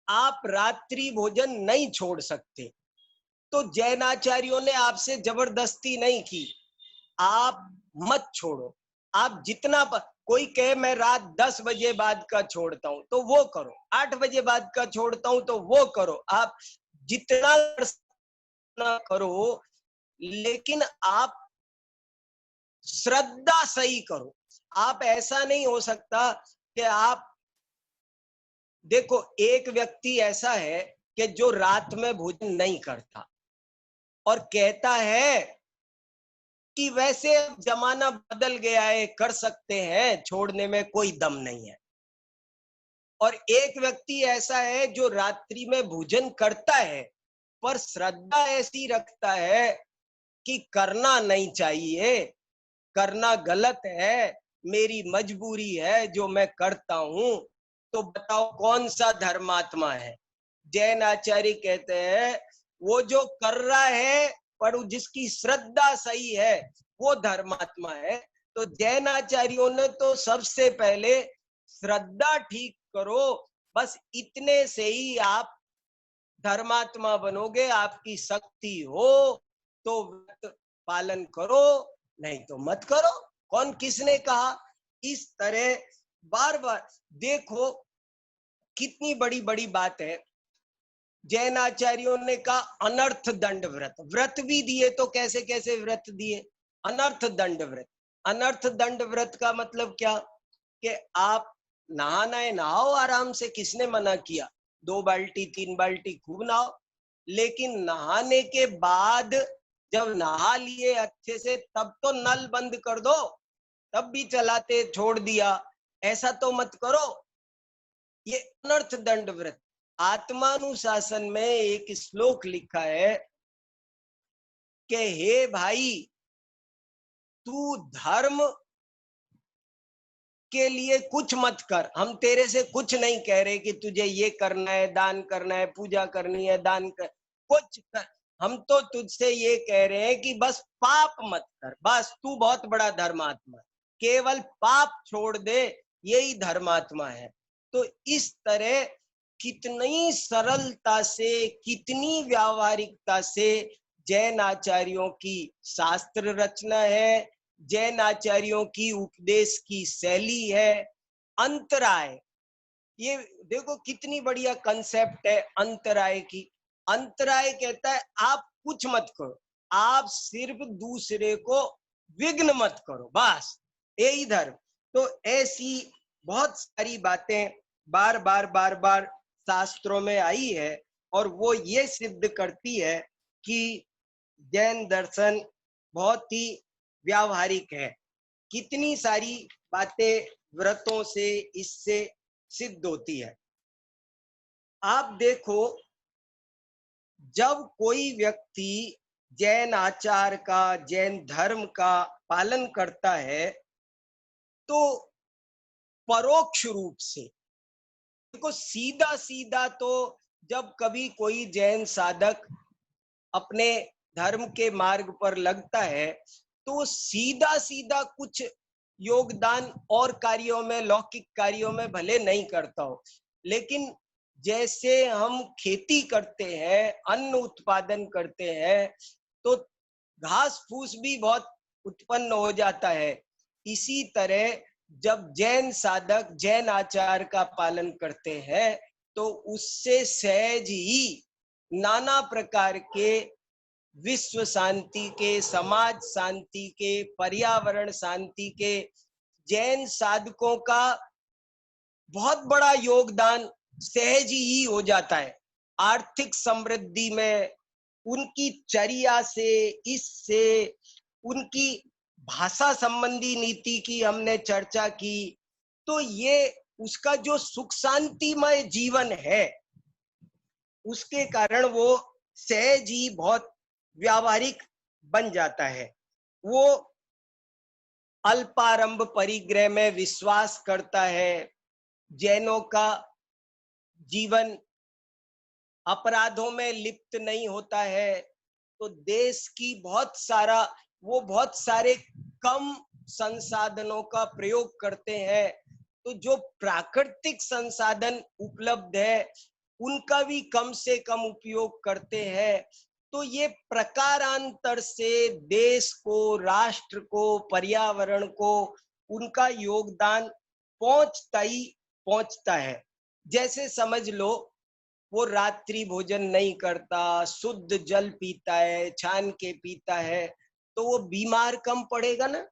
आप रात्रि भोजन नहीं छोड़ सकते तो जैनाचार्यों ने आपसे जबरदस्ती नहीं की, आप मत छोड़ो। आप जितना कोई कहे मैं रात 10 बजे बाद का छोड़ता हूं तो वो करो, 8 बजे बाद का छोड़ता हूं तो वो करो। आप जितना करो, लेकिन आप श्रद्धा सही करो। आप ऐसा नहीं हो सकता कि आप देखो, एक व्यक्ति ऐसा है कि जो रात में भोजन नहीं करता और कहता है कि वैसे जमाना बदल गया है, कर सकते हैं, छोड़ने में कोई दम नहीं है। और एक व्यक्ति ऐसा है जो रात्रि में भोजन करता है पर श्रद्धा ऐसी रखता है कि करना नहीं चाहिए, करना गलत है, मेरी मजबूरी है जो मैं करता हूं। तो बताओ कौन सा धर्मात्मा है? जैन आचार्य कहते हैं वो जो कर रहा है पर जिसकी श्रद्धा सही है वो धर्मात्मा है। तो जैन आचार्यों ने तो सबसे पहले श्रद्धा ठीक करो, बस इतने से ही आप धर्मात्मा बनोगे। आपकी शक्ति हो तो व्रत पालन करो, नहीं तो मत करो। कौन किसने कहा? इस तरह बार बार देखो कितनी बड़ी बड़ी बात है। जैन आचार्यों ने कहा अनर्थ दंड व्रत, व्रत भी दिए तो कैसे कैसे व्रत दिए? अनर्थ दंड व्रत। अनर्थ दंड व्रत का मतलब क्या? कि आप नहाना है नहाओ आराम से, किसने मना किया? 2 बाल्टी 3 बाल्टी खूब नहाओ, लेकिन नहाने के बाद जब नहा लिए अच्छे से तब तो नल बंद कर दो, तब भी चलाते छोड़ दिया, ऐसा तो मत करो। ये अनर्थ दंड व्रत। आत्मानुशासन में एक श्लोक लिखा है कि हे भाई, तू धर्म के लिए कुछ मत कर, हम तेरे से कुछ नहीं कह रहे कि तुझे ये करना है, दान करना है, पूजा करनी है, दान कर, कुछ कर। हम तो तुझसे ये कह रहे हैं कि बस पाप मत कर, बस तू बहुत बड़ा धर्मात्मा, केवल पाप छोड़ दे, यही धर्मात्मा है। तो इस तरह कितनी सरलता से, कितनी व्यावहारिकता से जैन आचार्यों की शास्त्र रचना है, जैन आचार्यों की उपदेश की शैली है। अंतराय, ये देखो कितनी बढ़िया कंसेप्ट है अंतराय की। अंतराय कहता है आप कुछ मत करो, आप सिर्फ दूसरे को विघ्न मत करो, बस यही धर्म। तो ऐसी बहुत सारी बातें बार बार शास्त्रों में आई है और वो ये सिद्ध करती है कि जैन दर्शन बहुत ही व्यावहारिक है। कितनी सारी बातें व्रतों से इससे सिद्ध होती है। आप देखो, जब कोई व्यक्ति जैन आचार का, जैन धर्म का पालन करता है तो परोक्ष रूप से, देखो सीधा सीधा तो जब कभी कोई जैन साधक अपने धर्म के मार्ग पर लगता है तो सीधा सीधा कुछ योगदान और कार्यों में, लौकिक कार्यों में भले नहीं करता हो, लेकिन जैसे हम खेती करते हैं, अन्न उत्पादन करते हैं तो घास फूस भी बहुत उत्पन्न हो जाता है। इसी तरह जब जैन साधक जैन आचार का पालन करते हैं तो उससे सहज ही नाना प्रकार के विश्व शांति के, समाज शांति के, पर्यावरण शांति के जैन साधकों का बहुत बड़ा योगदान सहज ही हो जाता है। आर्थिक समृद्धि में उनकी चर्या से, इससे उनकी भाषा संबंधी नीति की हमने चर्चा की, तो ये उसका जो सुख शांतिमय जीवन है उसके कारण वो सहज ही बहुत व्यावहारिक बन जाता है। वो अल्पारंभ परिग्रह में विश्वास करता है। जैनों का जीवन अपराधों में लिप्त नहीं होता है। तो देश की बहुत सारे कम संसाधनों का प्रयोग करते हैं। तो जो प्राकृतिक संसाधन उपलब्ध है उनका भी कम से कम उपयोग करते हैं। तो ये प्रकारांतर से देश को, राष्ट्र को, पर्यावरण को उनका योगदान पहुंचता है। जैसे समझ लो वो रात्रि भोजन नहीं करता, शुद्ध जल पीता है, छान के पीता है, तो वो बीमार कम पड़ेगा ना।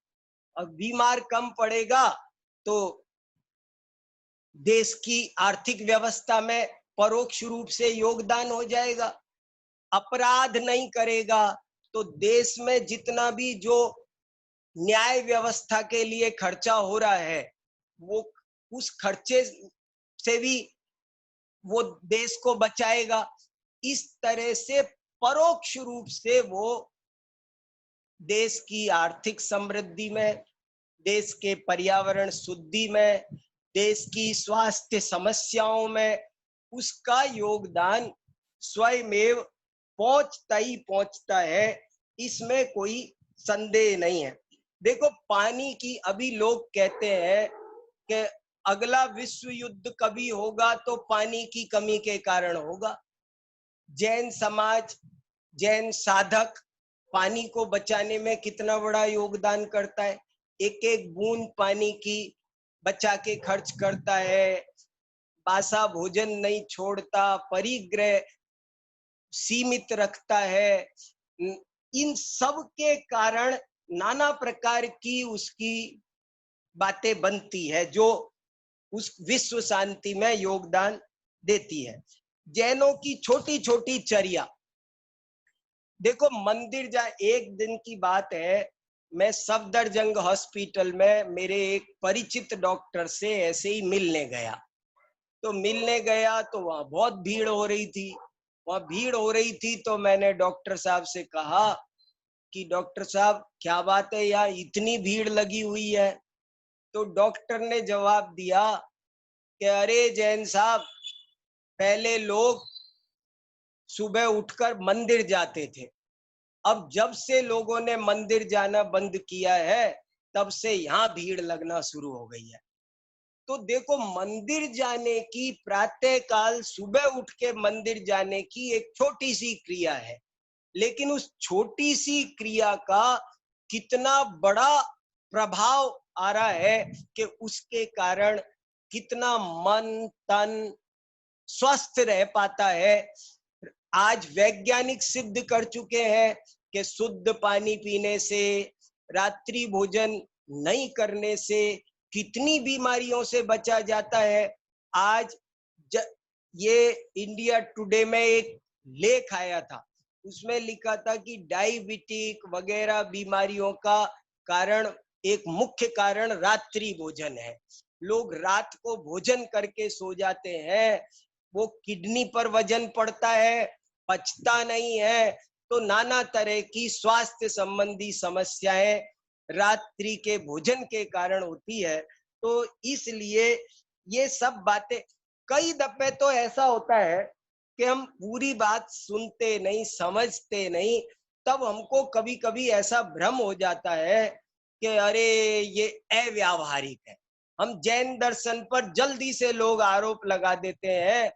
और बीमार कम पड़ेगा तो देश की आर्थिक व्यवस्था में परोक्ष रूप से योगदान हो जाएगा। अपराध नहीं करेगा तो देश में जितना भी जो न्याय व्यवस्था के लिए खर्चा हो रहा है वो उस खर्चे से भी वो देश को बचाएगा। इस तरह से परोक्ष रूप से वो देश की आर्थिक समृद्धि में, देश के पर्यावरण शुद्धि में, देश की स्वास्थ्य समस्याओं में उसका योगदान स्वयमेव पहुंचता है। इसमें कोई संदेह नहीं है। देखो पानी की, अभी लोग कहते हैं कि अगला विश्व युद्ध कभी होगा तो पानी की कमी के कारण होगा। जैन समाज, जैन साधक पानी को बचाने में कितना बड़ा योगदान करता है। एक एक बूंद पानी की बचा के खर्च करता है, बासा भोजन नहीं छोड़ता, परिग्रह सीमित रखता है। इन सब के कारण नाना प्रकार की उसकी बातें बनती है जो उस विश्व शांति में योगदान देती है। जैनों की छोटी छोटी चर्या, देखो मंदिर जा, एक दिन की बात है, मैं सफदरजंग हॉस्पिटल में मेरे एक परिचित डॉक्टर से ऐसे ही मिलने गया। तो मिलने गया तो वहां बहुत भीड़ हो रही थी। वहां भीड़ हो रही थी तो मैंने डॉक्टर साहब से कहा कि डॉक्टर साहब क्या बात है, यहाँ इतनी भीड़ लगी हुई है। तो डॉक्टर ने जवाब दिया कि अरे जैन साहब, पहले लोग सुबह उठकर मंदिर जाते थे, अब जब से लोगों ने मंदिर जाना बंद किया है तब से यहाँ भीड़ लगना शुरू हो गई है। तो देखो मंदिर जाने की, प्रातः काल सुबह उठ के मंदिर जाने की एक छोटी सी क्रिया है, लेकिन उस छोटी सी क्रिया का कितना बड़ा प्रभाव आ रहा है कि उसके कारण कितना मन तन स्वस्थ रह पाता है। आज वैज्ञानिक सिद्ध कर चुके हैं कि शुद्ध पानी पीने से, रात्रि भोजन नहीं करने से कितनी बीमारियों से बचा जाता है। आज ये इंडिया टुडे में एक लेख आया था, उसमें लिखा था कि डायबिटिक वगैरह बीमारियों का कारण, एक मुख्य कारण रात्रि भोजन है। लोग रात को भोजन करके सो जाते हैं, वो किडनी पर वजन पड़ता है, पचता नहीं है, तो नाना तरह की स्वास्थ्य संबंधी समस्याएं रात्रि के भोजन के कारण होती है। तो इसलिए ये सब बातें, कई दफे तो ऐसा होता है कि हम पूरी बात सुनते नहीं, समझते नहीं, तब हमको कभी कभी ऐसा भ्रम हो जाता है कि अरे ये अव्यावहारिक है। हम जैन दर्शन पर जल्दी से लोग आरोप लगा देते हैं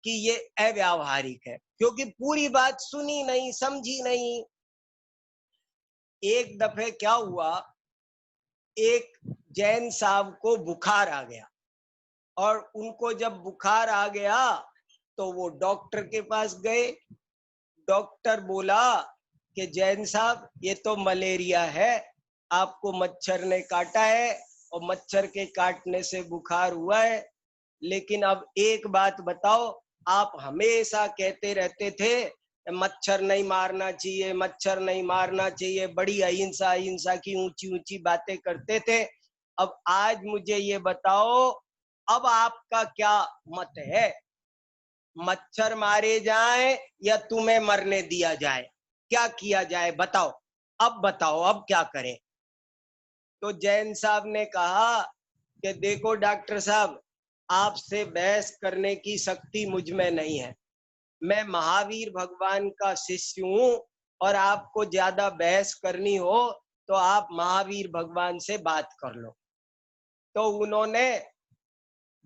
कि ये अव्यावहारिक है, क्योंकि पूरी बात सुनी नहीं, समझी नहीं। एक दफे क्या हुआ, एक जैन साहब को बुखार आ गया, और उनको जब बुखार आ गया तो वो डॉक्टर के पास गए। डॉक्टर बोला कि जैन साहब ये तो मलेरिया है, आपको मच्छर ने काटा है और मच्छर के काटने से बुखार हुआ है। लेकिन अब एक बात बताओ, आप हमेशा कहते रहते थे मच्छर नहीं मारना चाहिए, मच्छर नहीं मारना चाहिए, बड़ी अहिंसा अहिंसा की ऊंची ऊंची बातें करते थे। अब आज मुझे ये बताओ, अब आपका क्या मत है? मच्छर मारे जाए या तुम्हें मरने दिया जाए? क्या किया जाए बताओ? अब बताओ, अब क्या करें? तो जैन साहब ने कहा कि देखो डॉक्टर साहब, आपसे बहस करने की शक्ति मुझ में नहीं है। मैं महावीर भगवान का शिष्य हूँ, और आपको ज्यादा बहस करनी हो तो आप महावीर भगवान से बात कर लो। तो उन्होंने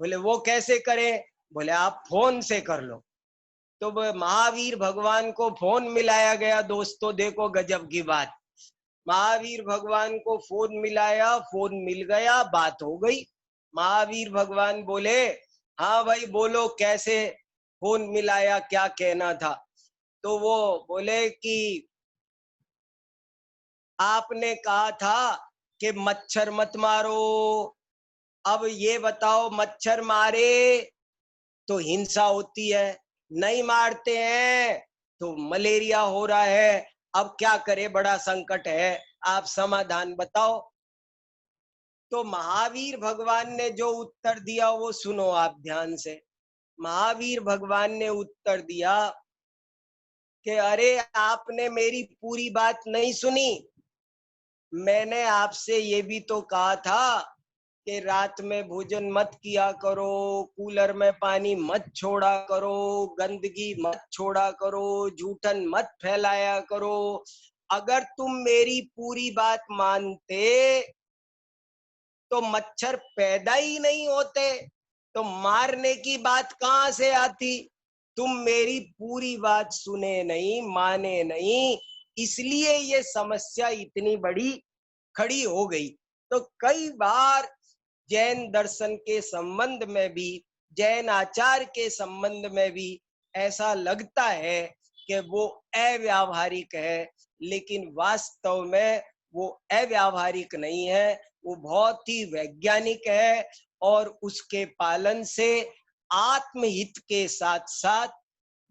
बोले वो कैसे करें? बोले आप फोन से कर लो। तो महावीर भगवान को फोन मिलाया गया। दोस्तों देखो गजब की बात, महावीर भगवान को फोन मिलाया, फोन मिल गया, बात हो गई। महावीर भगवान बोले हाँ भाई बोलो, कैसे फोन मिलाया, क्या कहना था? तो वो बोले कि आपने कहा था कि मच्छर मत मारो। अब ये बताओ, मच्छर मारे तो हिंसा होती है, नहीं मारते हैं तो मलेरिया हो रहा है। अब क्या करे, बड़ा संकट है, आप समाधान बताओ। तो महावीर भगवान ने जो उत्तर दिया वो सुनो आप ध्यान से। महावीर भगवान ने उत्तर दिया कि अरे आपने मेरी पूरी बात नहीं सुनी। मैंने आपसे ये भी तो कहा था कि रात में भोजन मत किया करो, कूलर में पानी मत छोड़ा करो, गंदगी मत छोड़ा करो, जूठन मत फैलाया करो। अगर तुम मेरी पूरी बात मानते तो मच्छर पैदा ही नहीं होते, तो मारने की बात कहां से आती? तुम मेरी पूरी बात सुने नहीं, माने नहीं, इसलिए ये समस्या इतनी बड़ी खड़ी हो गई। तो कई बार जैन दर्शन के संबंध में भी, जैन आचार के संबंध में भी ऐसा लगता है कि वो अव्यावहारिक है, लेकिन वास्तव में वो अव्यावहारिक नहीं है, वो बहुत ही वैज्ञानिक है। और उसके पालन से आत्महित के साथ साथ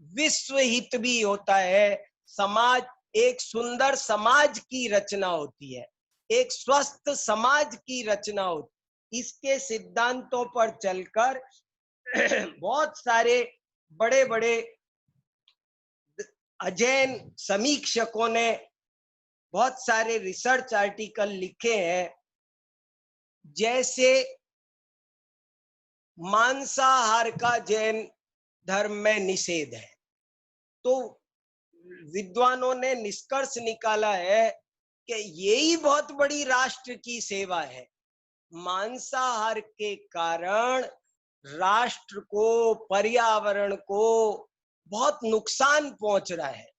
विश्व हित भी होता है। समाज, एक सुंदर समाज की रचना होती है, एक स्वस्थ समाज की रचना होती। इसके सिद्धांतों पर चलकर बहुत सारे बड़े बड़े अध्ययन समीक्षकों ने बहुत सारे रिसर्च आर्टिकल लिखे हैं। जैसे मांसाहार का जैन धर्म में निषेध है, तो विद्वानों ने निष्कर्ष निकाला है कि यही बहुत बड़ी राष्ट्र की सेवा है। मांसाहार के कारण राष्ट्र को, पर्यावरण को बहुत नुकसान पहुंच रहा है,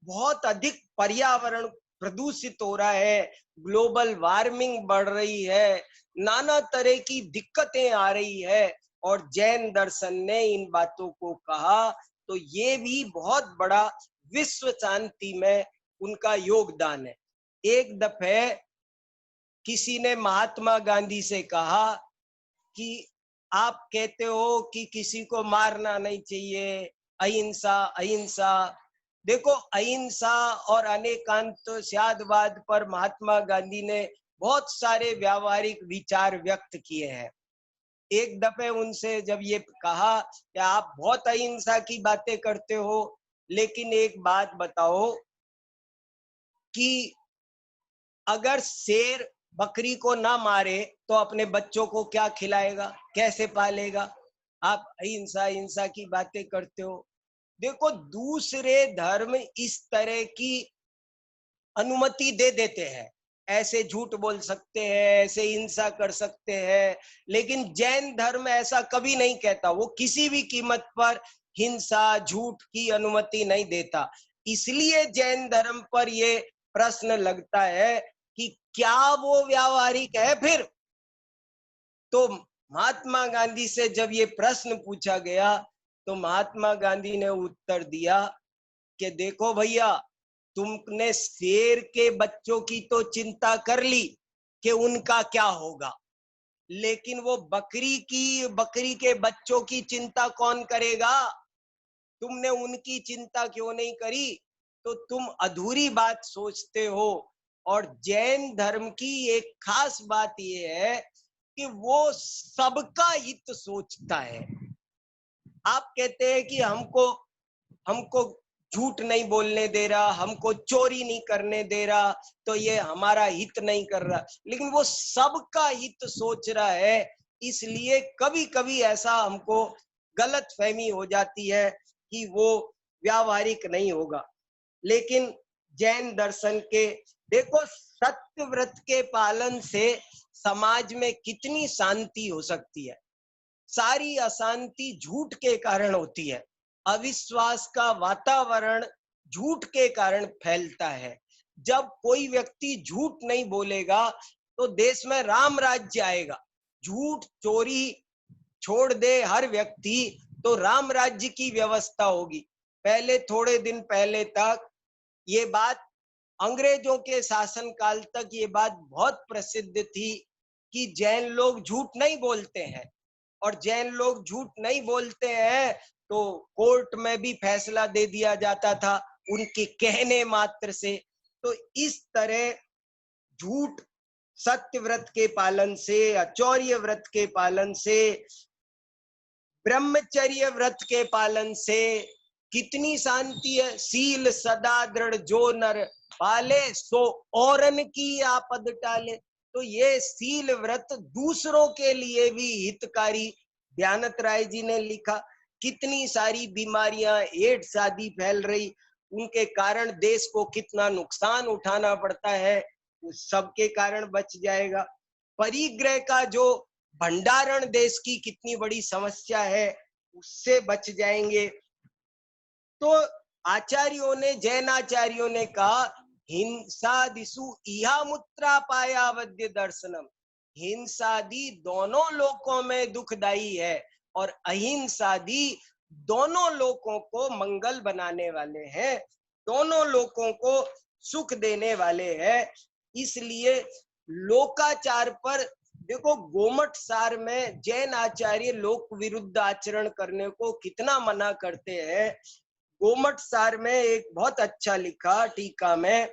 बहुत अधिक पर्यावरण प्रदूषित हो रहा है, ग्लोबल वार्मिंग बढ़ रही है, नाना तरह की दिक्कतें आ रही है। और जैन दर्शन ने इन बातों को कहा, तो ये भी बहुत बड़ा विश्व शांति में उनका योगदान है। एक दफे किसी ने महात्मा गांधी से कहा कि आप कहते हो कि किसी को मारना नहीं चाहिए, अहिंसा अहिंसा। देखो अहिंसा और अनेकांतवाद पर महात्मा गांधी ने बहुत सारे व्यावहारिक विचार व्यक्त किए हैं। एक दफे उनसे जब ये कहा कि आप बहुत अहिंसा की बातें करते हो, लेकिन एक बात बताओ कि अगर शेर बकरी को ना मारे तो अपने बच्चों को क्या खिलाएगा, कैसे पालेगा? आप अहिंसा अहिंसा की बातें करते हो। देखो दूसरे धर्म इस तरह की अनुमति दे देते हैं, ऐसे झूठ बोल सकते हैं, ऐसे हिंसा कर सकते हैं, लेकिन जैन धर्म ऐसा कभी नहीं कहता। वो किसी भी कीमत पर हिंसा झूठ की अनुमति नहीं देता। इसलिए जैन धर्म पर ये प्रश्न लगता है कि क्या वो व्यावहारिक है फिर? तो महात्मा गांधी से जब ये प्रश्न पूछा गया तो महात्मा गांधी ने उत्तर दिया कि देखो भैया, तुमने शेर के बच्चों की तो चिंता कर ली कि उनका क्या होगा, लेकिन वो बकरी के बच्चों की चिंता कौन करेगा? तुमने उनकी चिंता क्यों नहीं करी? तो तुम अधूरी बात सोचते हो। और जैन धर्म की एक खास बात ये है कि वो सबका हित सोचता है। आप कहते हैं कि हमको हमको झूठ नहीं बोलने दे रहा, हमको चोरी नहीं करने दे रहा, तो ये हमारा हित नहीं कर रहा, लेकिन वो सबका हित सोच रहा है। इसलिए कभी कभी ऐसा हमको गलतफहमी हो जाती है कि वो व्यावहारिक नहीं होगा। लेकिन जैन दर्शन के देखो, सत्य व्रत के पालन से समाज में कितनी शांति हो सकती है। सारी अशांति झूठ के कारण होती है। अविश्वास का वातावरण झूठ के कारण फैलता है। जब कोई व्यक्ति झूठ नहीं बोलेगा तो देश में राम राज्य आएगा। झूठ चोरी छोड़ दे हर व्यक्ति तो राम राज्य की व्यवस्था होगी। पहले थोड़े दिन पहले तक ये बात, अंग्रेजों के शासन काल तक ये बात बहुत प्रसिद्ध थी कि जैन लोग झूठ नहीं बोलते हैं, और जैन लोग झूठ नहीं बोलते हैं तो कोर्ट में भी फैसला दे दिया जाता था उनके कहने मात्र से। तो इस तरह झूठ सत्य व्रत के पालन से, चौर्य व्रत के पालन से, ब्रह्मचर्य व्रत के पालन से कितनी शांति है। सील सदा दृढ़ जो नर पाले, सो औरन की आपद टाले। तो ये सील व्रत दूसरों के लिए भी हितकारी। ध्यानत राय जी ने लिखा, कितनी सारी बीमारियां, एड्स आदि फैल रही, उनके कारण देश को कितना नुकसान उठाना पड़ता है, उस सब के कारण बच जाएगा। परिग्रह का जो भंडारण देश की कितनी बड़ी समस्या है, उससे बच जाएंगे। तो आचार्यों ने, जैन आचार्यों ने कहा, हिंसादिषु इहा मुत्रा पाया वद्य दर्शनम। हिंसादि दोनों लोकों में दुखदाई है और अहिंसादि दोनों लोकों को मंगल बनाने वाले हैं, दोनों लोकों को सुख देने वाले हैं। इसलिए लोकाचार पर देखो, गोमट सार में जैन आचार्य लोक विरुद्ध आचरण करने को कितना मना करते हैं। गोमट सार में एक बहुत अच्छा लिखा टीका में,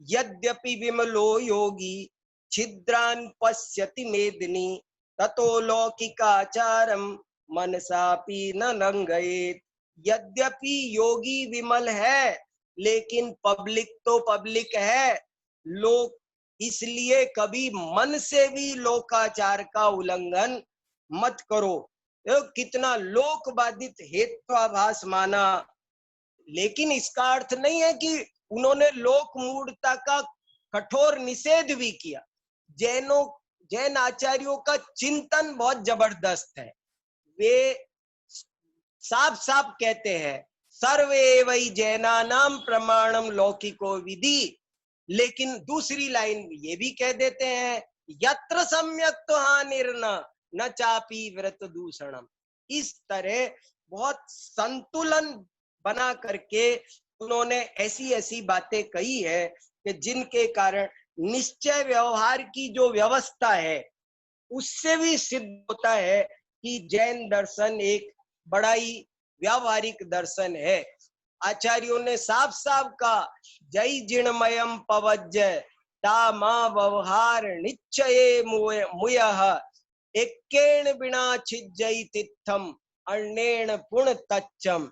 यद्यपि विमलो योगी छिद्रान पश्यति मेदिनी, ततो लौकिकाचारम मनसापि न लंघयेत। यद्यपि योगी विमल है, लेकिन पब्लिक तो पब्लिक है। लोग इसलिए कभी मन से भी लोकाचार का उल्लंघन मत करो। कितना लोकबाधित हेत्वाभास माना, लेकिन इसका अर्थ नहीं है कि उन्होंने लोक मूढ़ता का कठोर निषेध भी किया। जैन आचार्यों का चिंतन बहुत जबरदस्त है। वे साफ साफ कहते हैं, सर्वे वै जैनानाम प्रमाणम लौकिको विधि। लेकिन दूसरी लाइन ये भी कह देते हैं, यत्र सम्यक तो हानिर्न न चापी व्रत दूषणम। इस तरह बहुत संतुलन बना करके उन्होंने ऐसी ऐसी बातें कही है कि जिनके कारण निश्चय व्यवहार की जो व्यवस्था है उससे भी सिद्ध होता है कि जैन दर्शन एक बड़ा ही व्यावहारिक दर्शन है। आचार्यों ने साफ साफ कहा, जय जिणमयम पवज्य ता मां व्यवहार निश्चये मुयः, एकेण बिना छिज्जई तित्थम अन्येण पुण्य तच्चम।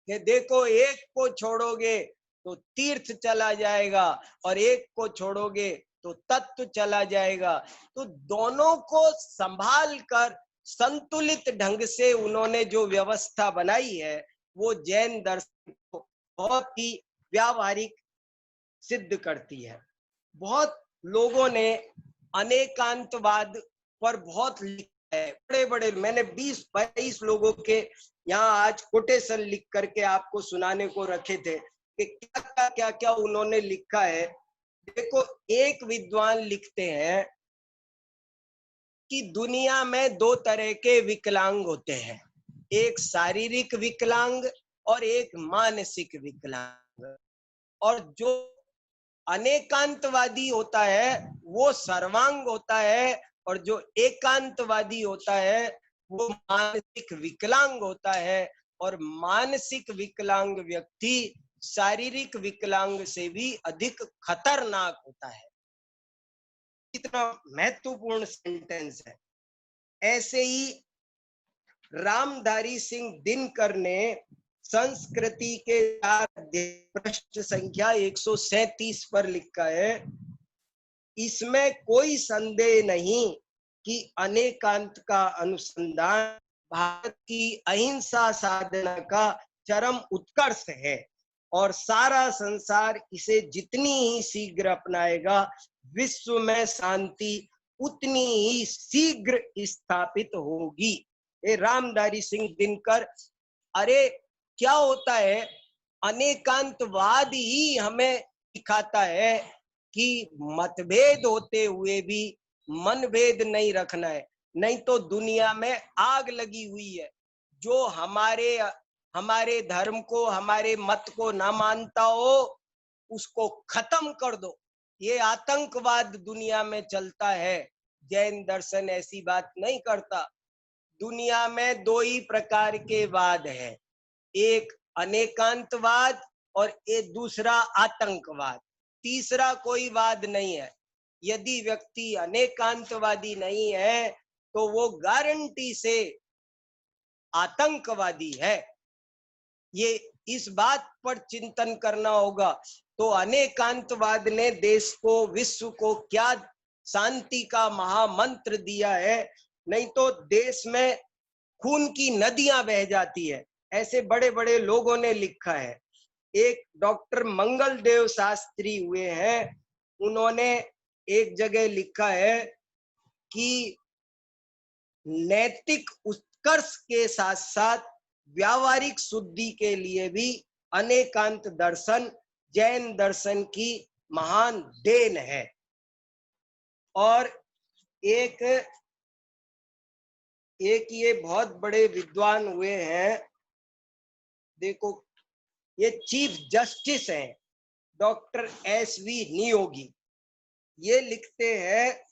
कि देखो, एक को छोड़ोगे तो तीर्थ चला जाएगा और एक को छोड़ोगे तो तत्व चला जाएगा। तो दोनों को संभाल कर संतुलित ढंग से उन्होंने जो व्यवस्था बनाई है वो जैन दर्शन को बहुत ही व्यावहारिक सिद्ध करती है। बहुत लोगों ने अनेकांतवाद पर बहुत लिखा है, बड़े बड़े, मैंने 20-22 लोगों के यहाँ आज कोटेशन लिख करके आपको सुनाने को रखे थे कि क्या क्या उन्होंने लिखा है। देखो, एक विद्वान लिखते हैं कि दुनिया में दो तरह के विकलांग होते हैं, एक शारीरिक विकलांग और एक मानसिक विकलांग। और जो अनेकांतवादी होता है वो सर्वांग होता है, और जो एकांतवादी होता है वो मानसिक विकलांग होता है। और मानसिक विकलांग व्यक्ति शारीरिक विकलांग से भी अधिक खतरनाक होता है। इतना महत्वपूर्ण सेंटेंस है। ऐसे ही रामधारी सिंह दिनकर ने संस्कृति के पृष्ठ संख्या 137 पर लिखा है, इसमें कोई संदेह नहीं कि अनेकांत का अनुसंधान भारत की अहिंसा साधना का चरम उत्कर्ष है, और सारा संसार इसे जितनी ही शीघ्र अपनाएगा, विश्व में शांति उतनी ही शीघ्र स्थापित होगी। ये रामधारी सिंह दिनकर। अरे क्या होता है, अनेकांतवाद ही हमें दिखाता है कि मतभेद होते हुए भी मनभेद नहीं रखना है, नहीं तो दुनिया में आग लगी हुई है। जो हमारे धर्म को, हमारे मत को ना मानता हो उसको खत्म कर दो, ये आतंकवाद दुनिया में चलता है। जैन दर्शन ऐसी बात नहीं करता। दुनिया में दो ही प्रकार के वाद है, एक अनेकांतवाद और एक दूसरा आतंकवाद। तीसरा कोई वाद नहीं है। यदि व्यक्ति अनेकांतवादी नहीं है तो वो गारंटी से आतंकवादी है। ये इस बात पर चिंतन करना होगा। तो अनेकांतवाद ने देश को, विश्व को क्या शांति का महामंत्र दिया है, नहीं तो देश में खून की नदियां बह जाती है। ऐसे बड़े बड़े लोगों ने लिखा है। एक डॉक्टर मंगल देव शास्त्री हुए हैं, उन्होंने एक जगह लिखा है कि नैतिक उत्कर्ष के साथ साथ व्यावहारिक शुद्धि के लिए भी अनेकांत दर्शन जैन दर्शन की महान देन है। और एक ये बहुत बड़े विद्वान हुए हैं, देखो ये चीफ जस्टिस हैं, डॉक्टर SV नियोगी। ये लिखते हैं,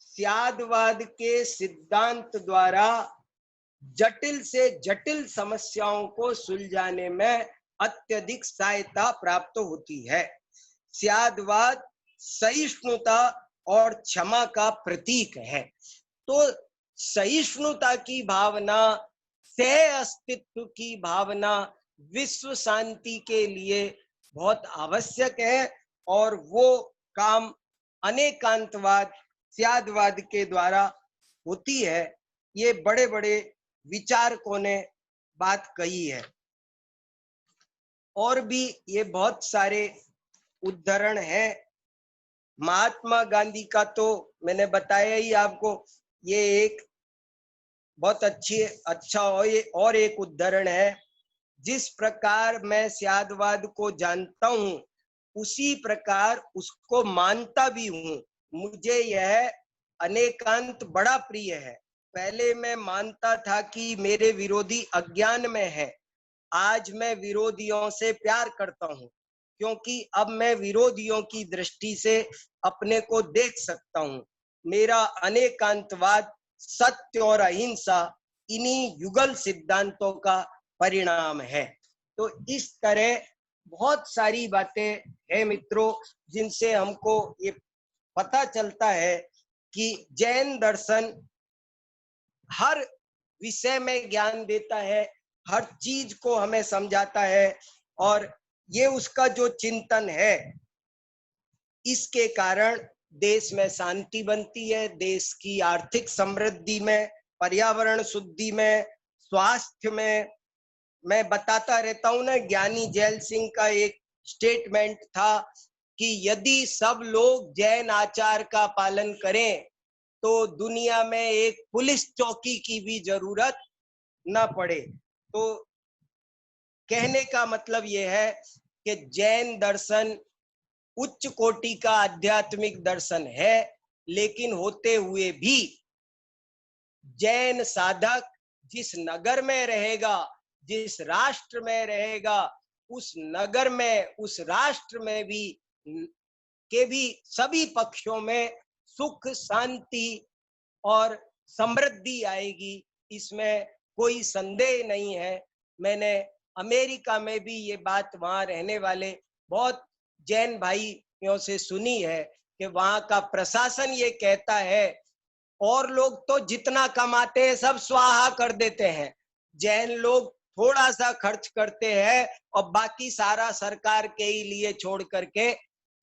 स्यादवाद के सिद्धांत द्वारा जटिल से जटिल समस्याओं को सुलझाने में अत्यधिक सहायता प्राप्त होती है। स्यादवाद सहिष्णुता और क्षमा का प्रतीक है। तो सहिष्णुता की भावना, सह अस्तित्व की भावना विश्व शांति के लिए बहुत आवश्यक है, और वो काम अनेकांतवाद, स्यादवाद के द्वारा होती है। ये बड़े बड़े विचारकों ने बात कही है। और भी ये बहुत सारे उदाहरण हैं। महात्मा गांधी का तो मैंने बताया ही आपको, ये एक बहुत अच्छा और एक उदाहरण है। जिस प्रकार मैं स्यादवाद को जानता हूँ उसी प्रकार उसको मानता भी हूँ। मुझे यह अनेकांत बड़ा प्रिय है। पहले मैं मानता था कि मेरे विरोधी अज्ञान में है, आज मैं विरोधियों से प्यार करता हूँ, क्योंकि अब मैं विरोधियों की दृष्टि से अपने को देख सकता हूँ। मेरा अनेकांतवाद सत्य और अहिंसा इन्हीं युगल सिद्धांतों का परिणाम है। तो इस तरह बहुत सारी बातें हैं मित्रों, जिनसे हमको ये पता चलता है कि जैन दर्शन हर विषय में ज्ञान देता है, हर चीज को हमें समझाता है, और ये उसका जो चिंतन है, इसके कारण देश में शांति बनती है, देश की आर्थिक समृद्धि में, पर्यावरण शुद्धि में, स्वास्थ्य में। मैं बताता रहता हूँ ना, ज्ञानी जैल सिंह का एक स्टेटमेंट था कि यदि सब लोग जैन आचार का पालन करें तो दुनिया में एक पुलिस चौकी की भी जरूरत न पड़े। तो कहने का मतलब यह है कि जैन दर्शन उच्च कोटि का आध्यात्मिक दर्शन है, लेकिन होते हुए भी जैन साधक जिस नगर में रहेगा, जिस राष्ट्र में रहेगा, उस नगर में, उस राष्ट्र में भी सभी पक्षों में सुख, शांति और समृद्धि आएगी, इसमें कोई संदेह नहीं है। मैंने अमेरिका में भी ये बात वहां रहने वाले बहुत जैन भाइयों से सुनी है कि वहां का प्रशासन ये कहता है, और लोग तो जितना कमाते हैं सब स्वाहा कर देते हैं, जैन लोग थोड़ा सा खर्च करते हैं और बाकी सारा सरकार के ही लिए छोड़ करके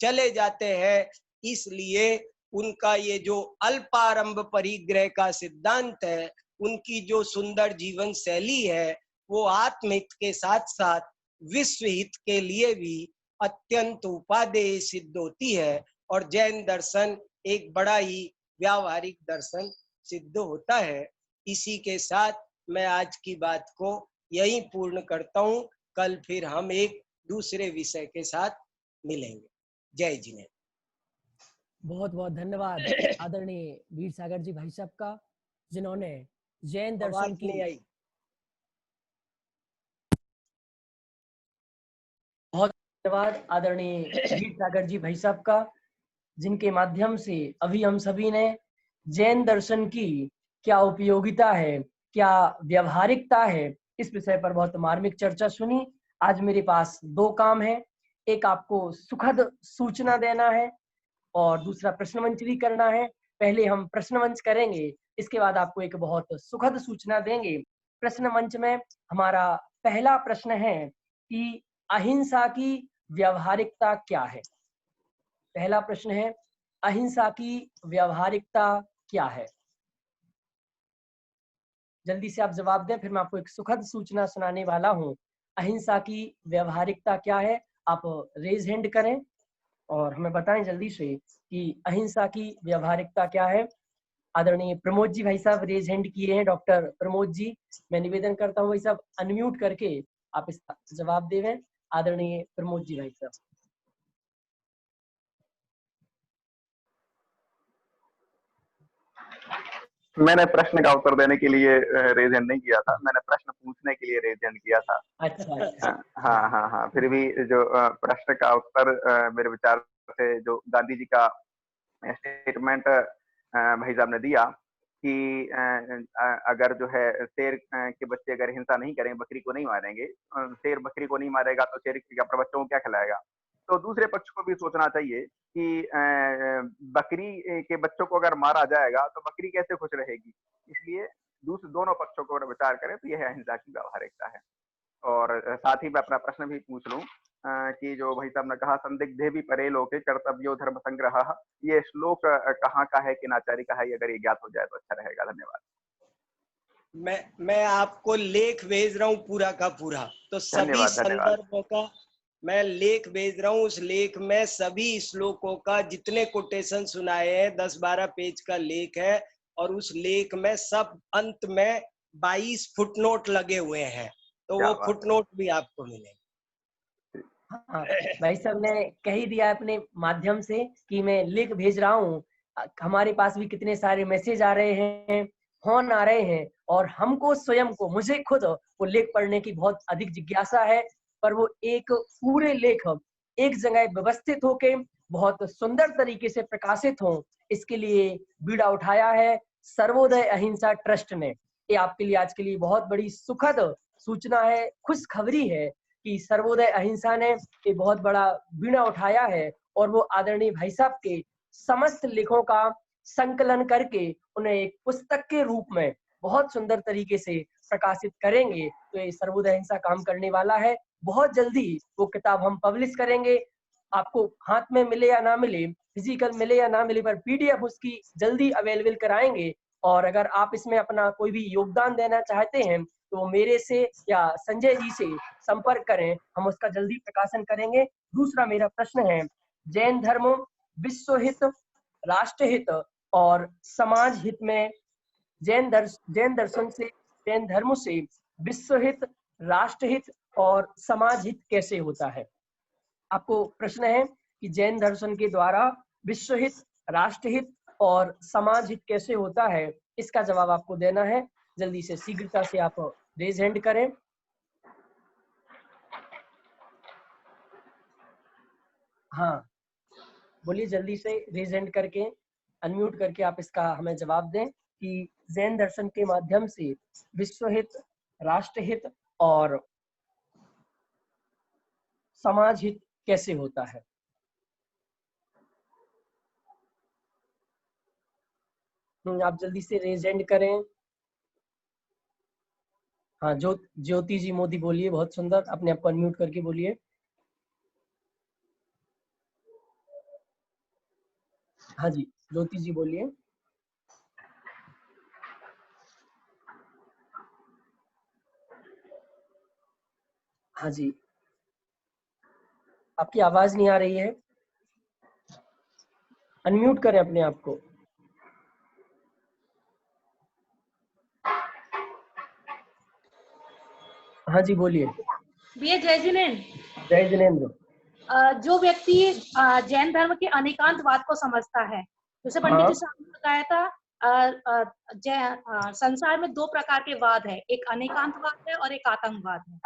चले जाते हैं। इसलिए उनका ये जो अल्पारंभ परिग्रह का सिद्धांत है, उनकी जो सुंदर जीवन शैली है, वो आत्महित के साथ साथ विश्व हित के लिए भी अत्यंत उपादेय सिद्ध होती है, और जैन दर्शन एक बड़ा ही व्यावहारिक दर्शन सिद्ध होता है। इसी के साथ मैं आज की बात को यहीं पूर्ण करता हूँ। कल फिर हम एक दूसरे विषय के साथ मिलेंगे। जय जिनेन्द्र। बहुत बहुत धन्यवाद आदरणीय वीर सागर जी भाई साहब का, जिन्होंने जैन दर्शन आवाज की नहीं आई। बहुत धन्यवाद आदरणीय वीर सागर जी भाई साहब का, जिनके माध्यम से अभी हम सभी ने जैन दर्शन की क्या उपयोगिता है, क्या व्यवहारिकता है, इस विषय पर बहुत मार्मिक चर्चा सुनी। आज मेरे पास दो काम है, एक आपको सुखद सूचना देना है और दूसरा प्रश्न मंच भी करना है। पहले हम प्रश्न मंच करेंगे, इसके बाद आपको एक बहुत सुखद सूचना देंगे। प्रश्न मंच में हमारा पहला प्रश्न है कि अहिंसा की व्यवहारिकता क्या है। पहला प्रश्न है, अहिंसा की व्यवहारिकता क्या है। जल्दी से आप जवाब दें, फिर मैं आपको एक सुखद सूचना सुनाने वाला हूं। अहिंसा की व्यवहारिकता क्या है, आप रेज हैंड करें और हमें बताएं जल्दी से कि अहिंसा की व्यवहारिकता क्या है। आदरणीय प्रमोद जी भाई साहब रेज हैंड किए हैं। डॉक्टर प्रमोद जी, मैं निवेदन करता हूं भाई साहब अनम्यूट करके आप इसका जवाब देवें। आदरणीय प्रमोद जी भाई साहब। मैंने प्रश्न का उत्तर देने के लिए रेज हैंड नहीं किया था, मैंने प्रश्न पूछने के लिए रेज हैंड किया था। अच्छा। हाँ, फिर भी जो प्रश्न का उत्तर मेरे विचार से जो गांधी जी का स्टेटमेंट भाई साहब ने दिया कि अगर जो है शेर के बच्चे अगर हिंसा नहीं करें, बकरी को नहीं मारेंगे, शेर बकरी को नहीं मारेगा तो शेर अपने बच्चों को क्या खिलाएगा। तो दूसरे पक्ष को भी सोचना चाहिए कि बकरी के बच्चों को अगर मारा जाएगा तो बकरी कैसे खुश रहेगी। इसलिए दोनों पक्षों को अगर विचार करें तो यह अहिंसा की व्यावहारिकता है। और साथ ही मैं अपना प्रश्न भी पूछ लूं कि जो भाई साहब ने कहा संदिग्धे भी परे लोके कर्तव्यो धर्म संग्रह, ये श्लोक कहाँ का है, किनाचारी का है, अगर ये ज्ञात हो जाए तो अच्छा रहेगा। धन्यवाद। मैं आपको लेख भेज रहा हूँ पूरा का पूरा, तो सभी संदर्भों का मैं लेख भेज रहा हूँ। उस लेख में सभी श्लोकों का जितने कोटेशन सुनाए हैं 10-12 पेज का लेख है, और उस लेख में सब अंत में 22 फुटनोट लगे हुए हैं, तो वो फुटनोट भी आपको मिलेंगे। हाँ, भाई साहब ने कह ही दिया अपने माध्यम से कि मैं लिंक भेज रहा हूँ। हमारे पास भी कितने सारे मैसेज आ रहे हैं, फोन आ रहे हैं, और हमको स्वयं को, मुझे खुद वो लेख पढ़ने की बहुत अधिक जिज्ञासा है, पर वो एक पूरे लेख एक जगह व्यवस्थित होके बहुत सुंदर तरीके से प्रकाशित हो, इसके लिए बीड़ा उठाया है सर्वोदय अहिंसा ट्रस्ट ने। ये आपके लिए आज के लिए बहुत बड़ी सुखद सूचना है, खुशखबरी है कि सर्वोदय अहिंसा ने ये बहुत बड़ा बीड़ा उठाया है, और वो आदरणीय भाई साहब के समस्त लेखों का संकलन करके उन्हें एक पुस्तक के रूप में बहुत सुंदर तरीके से प्रकाशित करेंगे। तो ये सर्वोदय अहिंसा काम करने वाला है, बहुत जल्दी वो किताब हम पब्लिश करेंगे। आपको हाथ में मिले या ना मिले, फिजिकल मिले या ना मिले, पर पीडीएफ उसकी जल्दी अवेलेबल कराएंगे। और अगर आप इसमें अपना कोई भी योगदान देना चाहते हैं तो मेरे से या संजय जी से संपर्क करें, हम उसका जल्दी प्रकाशन करेंगे। दूसरा मेरा प्रश्न है, जैन धर्म विश्व हित, राष्ट्र हित और समाज हित में जैन दर्शन से, जैन धर्म से विश्व हित, राष्ट्र हित और समाज हित कैसे होता है। आपको प्रश्न है कि जैन दर्शन के द्वारा विश्व हित, राष्ट्र हित और समाज हित कैसे होता है, इसका जवाब आपको देना है। जल्दी से शीघ्रता से आप रेज हैंड करें। हाँ बोलिए जल्दी से, रेज हैंड करके अनम्यूट करके आप इसका हमें जवाब दें कि जैन दर्शन के माध्यम से विश्व हित, राष्ट्र हित और समाज हित कैसे होता है। आप जल्दी से रेज हैंड करें। हाँ ज्योति जी मोदी बोलिए, बहुत सुंदर, अपने आप को अनम्यूट करके बोलिए। हाँ जी ज्योति जी बोलिए। हाँ जी आपकी आवाज नहीं आ रही है, अनम्यूट करें अपने आप को। हाँ जी बोलिए। भैया जय जिनेन्द्र। जय जिनेन्द्र। जो व्यक्ति जैन धर्म के अनेकांतवाद को समझता है, जैसे पंडित जी साहब ने बताया था, संसार में दो प्रकार के वाद है, एक अनेकांतवाद है और एक आतंकवाद है।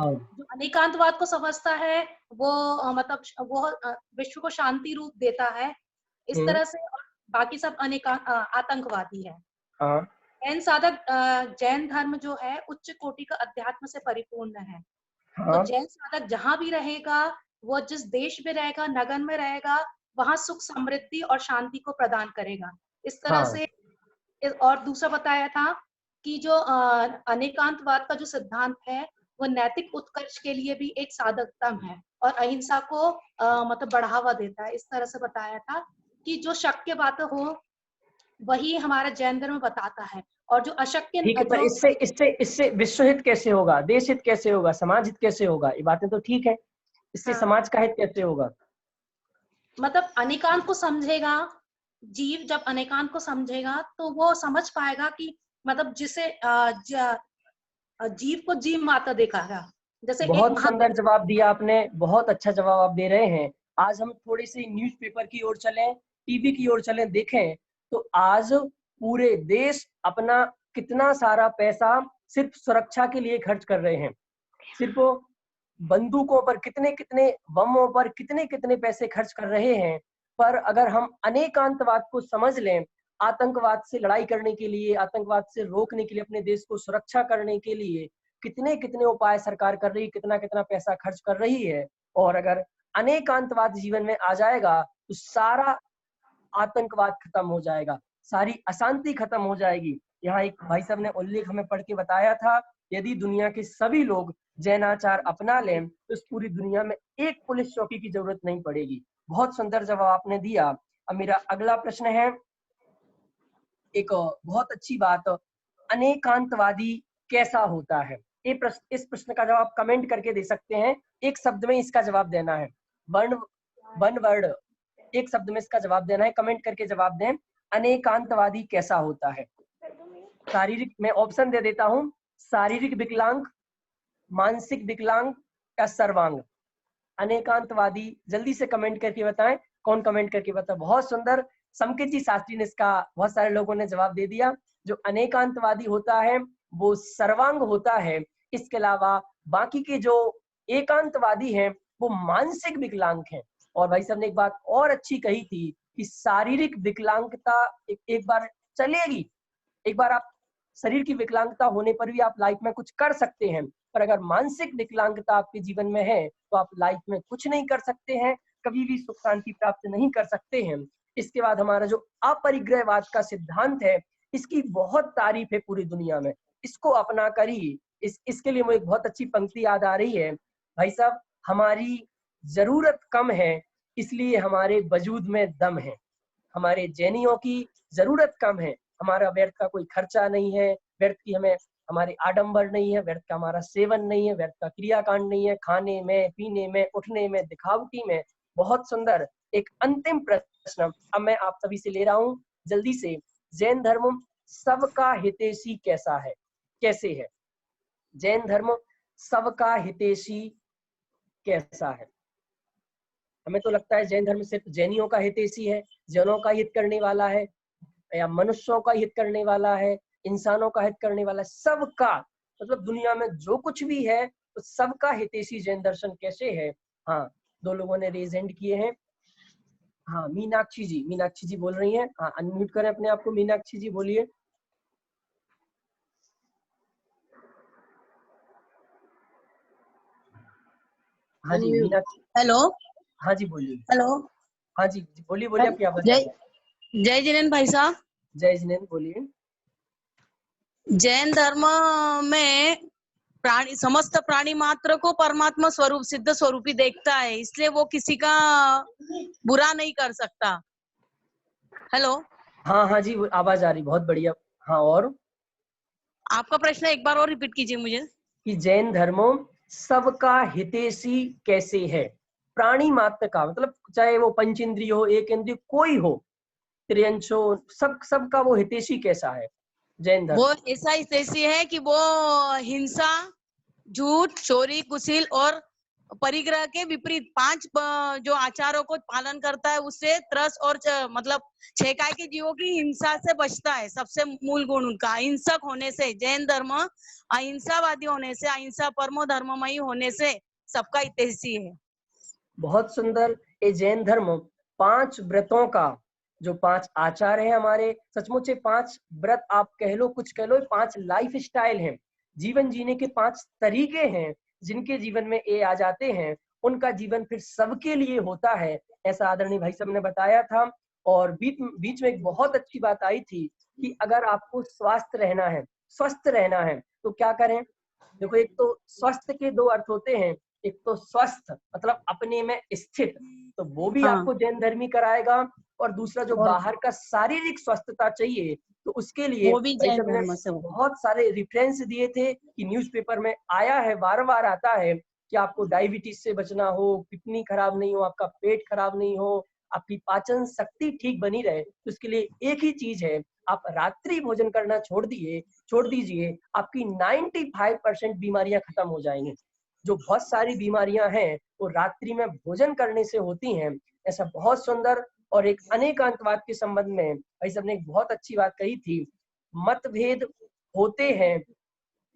जो अनेकांतवाद को समझता है वो मतलब वो विश्व को शांति रूप देता है इस तरह से, और बाकी सब आतंकवादी है। जैन साधक, जैन धर्म जो है उच्च कोटि का अध्यात्म से परिपूर्ण है। तो जैन साधक जहां भी रहेगा, वो जिस देश में रहेगा, नगर में रहेगा, वहां सुख समृद्धि और शांति को प्रदान करेगा इस तरह से। और दूसरा बताया था कि जो अनेकांतवाद का जो सिद्धांत है वो नैतिक उत्कर्ष के लिए भी एक साधकतम है और अहिंसा को मतलब बढ़ावा देता है। इस तरह से बताया था कि जो शक्य बात हो वही हमारा जैन धर्म बताता है, और जो अशक्य, ठीक है, पर इससे विश्व हित कैसे होगा, देश हित कैसे होगा, समाज हित कैसे होगा? ये बातें तो ठीक है, इससे समाज का हित कैसे होगा? मतलब अनेकांत को समझेगा जीव, जब अनेकांत को समझेगा तो वो समझ पाएगा कि मतलब जिसे जीव को जीव माता देखागा। जैसे बहुत सुंदर जवाब दिया आपने, बहुत अच्छा जवाब आप दे रहे हैं। आज हम थोड़ी सी न्यूज़पेपर की ओर चलें, टीवी की ओर चलें, देखें तो आज पूरे देश अपना कितना सारा पैसा सिर्फ सुरक्षा के लिए खर्च कर रहे हैं। सिर्फ बंदूकों पर कितने कितने, बमों पर कितने कितने पैसे खर्च कर रहे हैं। पर अगर हम अनेकांतवाद को समझ लें, आतंकवाद से लड़ाई करने के लिए, आतंकवाद से रोकने के लिए, अपने देश को सुरक्षा करने के लिए कितने कितने उपाय सरकार कर रही है, कितना कितना पैसा खर्च कर रही है। और अगर अनेकांतवाद जीवन में आ जाएगा तो सारा आतंकवाद खत्म हो जाएगा, सारी अशांति खत्म हो जाएगी। यहाँ एक भाई साहब ने उल्लेख हमें पढ़ के बताया था, यदि दुनिया के सभी लोग जैनाचार अपना लें तो इस पूरी दुनिया में एक पुलिस चौकी की जरूरत नहीं पड़ेगी। बहुत सुंदर जवाब आपने दिया। अब मेरा अगला प्रश्न है, एक बहुत अच्छी बात, अनेकांतवादी कैसा होता है? इस प्रश्न का जवाब कमेंट करके दे सकते हैं, एक शब्द में इसका जवाब देना है, वन वर्ड, एक शब्द में इसका जवाब देना है, कमेंट करके जवाब दें। अनेकांतवादी कैसा होता है? शारीरिक, मैं ऑप्शन दे देता हूं, शारीरिक विकलांग, मानसिक विकलांग या सर्वांग। अनेकांतवादी जल्दी से कमेंट करके बताएं, कौन कमेंट करके बताए? बहुत सुंदर, संकेत जी शास्त्री ने इसका, बहुत सारे लोगों ने जवाब दे दिया। जो अनेकांतवादी होता है वो सर्वांग होता है। इसके अलावा बाकी के जो एकांतवादी हैं वो मानसिक विकलांग हैं। और भाई साहब ने एक बात और अच्छी कही थी कि शारीरिक विकलांगता एक बार चलेगी, एक बार आप शरीर की विकलांगता होने पर भी आप लाइफ में कुछ कर सकते हैं, पर अगर मानसिक विकलांगता आपके जीवन में है तो आप लाइफ में कुछ नहीं कर सकते हैं, कभी भी सुख शांति प्राप्त नहीं कर सकते हैं। इसके बाद हमारा जो अपरिग्रहवाद का सिद्धांत है, इसकी बहुत तारीफ है पूरी दुनिया में, इसको अपना कर ही इसके लिए मुझे एक बहुत अच्छी पंक्ति याद आ रही है। भाई साहब, हमारी जरूरत कम है इसलिए हमारे वजूद में दम है। हमारे जैनियों की जरूरत कम है, हमारा व्यर्थ का कोई खर्चा नहीं है, व्यर्थ की हमें हमारे आडंबर नहीं है, व्यर्थ का हमारा सेवन नहीं है, व्यर्थ का क्रियाकांड नहीं है, खाने में, पीने में, उठने में, दिखावटी में। बहुत सुंदर। एक अंतिम प्रश्न अब मैं आप सभी से ले रहा हूं, जल्दी से, जैन धर्म सबका हितैषी कैसा है, कैसे है? जैन धर्म सबका हितैषी कैसा है? हमें तो लगता है जैन धर्म सिर्फ जैनियों का हितैषी है, जैनों का हित करने वाला है, या मनुष्यों का हित करने वाला है, इंसानों का हित करने वाला है, सबका, मतलब दुनिया में जो कुछ भी है तो सबका हितैषी जैन दर्शन कैसे है? हाँ, 2 लोगों ने रेज हैंड किए हैं। हाँ, मीनाक्षी जी बोल रही हैं। हाँ, अनम्यूट करें अपने आप को। मीनाक्षी जी बोलिए। हाँ जी मीनाक्षी। हेलो। हाँ जी बोलिए। हेलो। हाँ जी बोलिए बोलिए, आपकी आवाज आ रही है। जय जिनेन्द्र भाई साहब। जय जिनेन्द्र बोलिए। जैन धर्म में प्राणी, समस्त प्राणी मात्र को परमात्मा स्वरूप, सिद्ध स्वरूपी देखता है, इसलिए वो किसी का बुरा नहीं कर सकता। हेलो। हाँ जी आवाज आ रही, बहुत बढ़िया। हाँ, और आपका प्रश्न एक बार और रिपीट कीजिए मुझे। कि जैन धर्म सबका हितैषी कैसे है? प्राणी मात्र का मतलब चाहे वो पंच इंद्रिय हो, एक इंद्रिय, कोई हो, त्रियंश हो, सबका वो हितैषी कैसा है जैन धर्म? वो ऐसा हितैषी है कि वो हिंसा, झूठ, चोरी, कुशील और परिग्रह के विपरीत 5 जो आचारों को पालन करता है, उससे त्रस और मतलब छेकाई के जीवों की हिंसा से बचता है। सबसे मूल गुण उनका अहिंसक होने से, जैन धर्म अहिंसावादी होने से, अहिंसा परमो धर्ममयी होने से सबका हितैषी है। बहुत सुंदर। ये जैन धर्म 5 व्रतों का, जो 5 आचार है हमारे, सचमुच 5 व्रत आप कह लो, कुछ कह लो, 5 लाइफ स्टाइल है, जीवन जीने के 5 तरीके हैं, जिनके जीवन में ये आ जाते हैं, उनका जीवन फिर सबके लिए होता है, ऐसा आदरणीय भाई साहब ने बताया था। और बीच में एक बहुत अच्छी बात आई थी कि अगर आपको स्वस्थ रहना है तो क्या करें? देखो, एक तो स्वस्थ के 2 अर्थ होते हैं। एक तो स्वस्थ मतलब अपने में स्थित, तो वो भी आपको जैन धर्म ही कराएगा। और दूसरा जो बाहर का शारीरिक स्वस्थता चाहिए, तो उसके लिए वो भी भाई जैन साहब ने धर्म से बहुत सारे रेफरेंस दिए थे कि न्यूज़पेपर में आया है, बार-बार आता है कि आपको डायबिटीज से बचना हो, किडनी खराब नहीं हो, आपका पेट खराब नहीं हो, आपकी पाचन शक्ति ठीक बनी रहे, तो उसके लिए एक ही चीज है, आप रात्रि भोजन करना छोड़ दीजिए, आपकी 95% बीमारियां खत्म हो जाएंगी। जो बहुत सारी बीमारियां हैं वो रात्रि में भोजन करने से होती हैं। ऐसा बहुत सुंदर। और एक अनेकांतवाद के संबंध में भाई साहब ने एक बहुत अच्छी बात कही थी, मतभेद होते हैं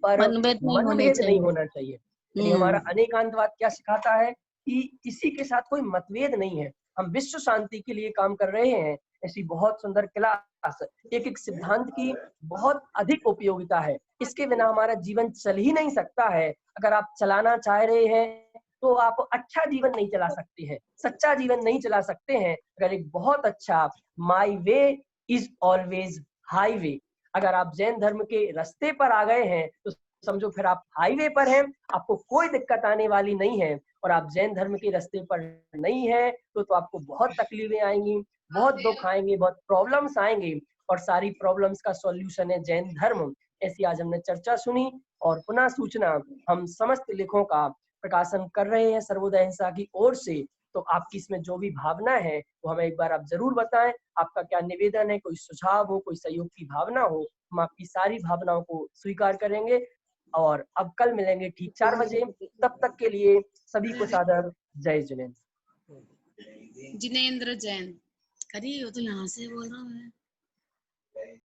पर मनभेद नहीं होना चाहिए। यानी हमारा अनेकांतवाद क्या सिखाता है कि किसी के साथ कोई मतभेद नहीं है, हम विश्व शांति के लिए काम कर रहे हैं। ऐसी बहुत सुंदर क्लास, एक सिद्धांत की बहुत अधिक उपयोगिता है, इसके बिना हमारा जीवन चल ही नहीं सकता है। अगर आप चलाना चाह रहे हैं तो आप अच्छा जीवन नहीं चला सकते हैं, सच्चा जीवन नहीं चला सकते हैं। अगर एक बहुत अच्छा माई वे इज ऑलवेज हाईवे, अगर आप जैन धर्म के रास्ते पर आ गए हैं तो समझो फिर आप हाईवे पर हैं, आपको कोई दिक्कत आने वाली नहीं है। और आप जैन धर्म के रास्ते पर नहीं है तो आपको बहुत तकलीफें आएंगी, बहुत दुख आएंगे, बहुत प्रॉब्लम्स आएंगे, और सारी प्रॉब्लम्स का सॉल्यूशन है जैन धर्म। ऐसी आज हमने चर्चा सुनी और पुनः सूचना हम समस्त लेखों का प्रकाशन कर रहे हैं सर्वोदय अहिंसा की ओर से। तो आपकी इसमें जो भी भावना है वो हमें एक बार आप जरूर बताएं, आपका क्या निवेदन है, कोई सुझाव हो, कोई सहयोग की भावना हो, हम आपकी सारी भावनाओं को स्वीकार करेंगे। और अब कल मिलेंगे ठीक 4 बजे, तब तक के लिए सभी को सादर जय जिनेन्द्र। जिनेन्द्र जैन। अरे वो तो यहाँ से बोल रहा है।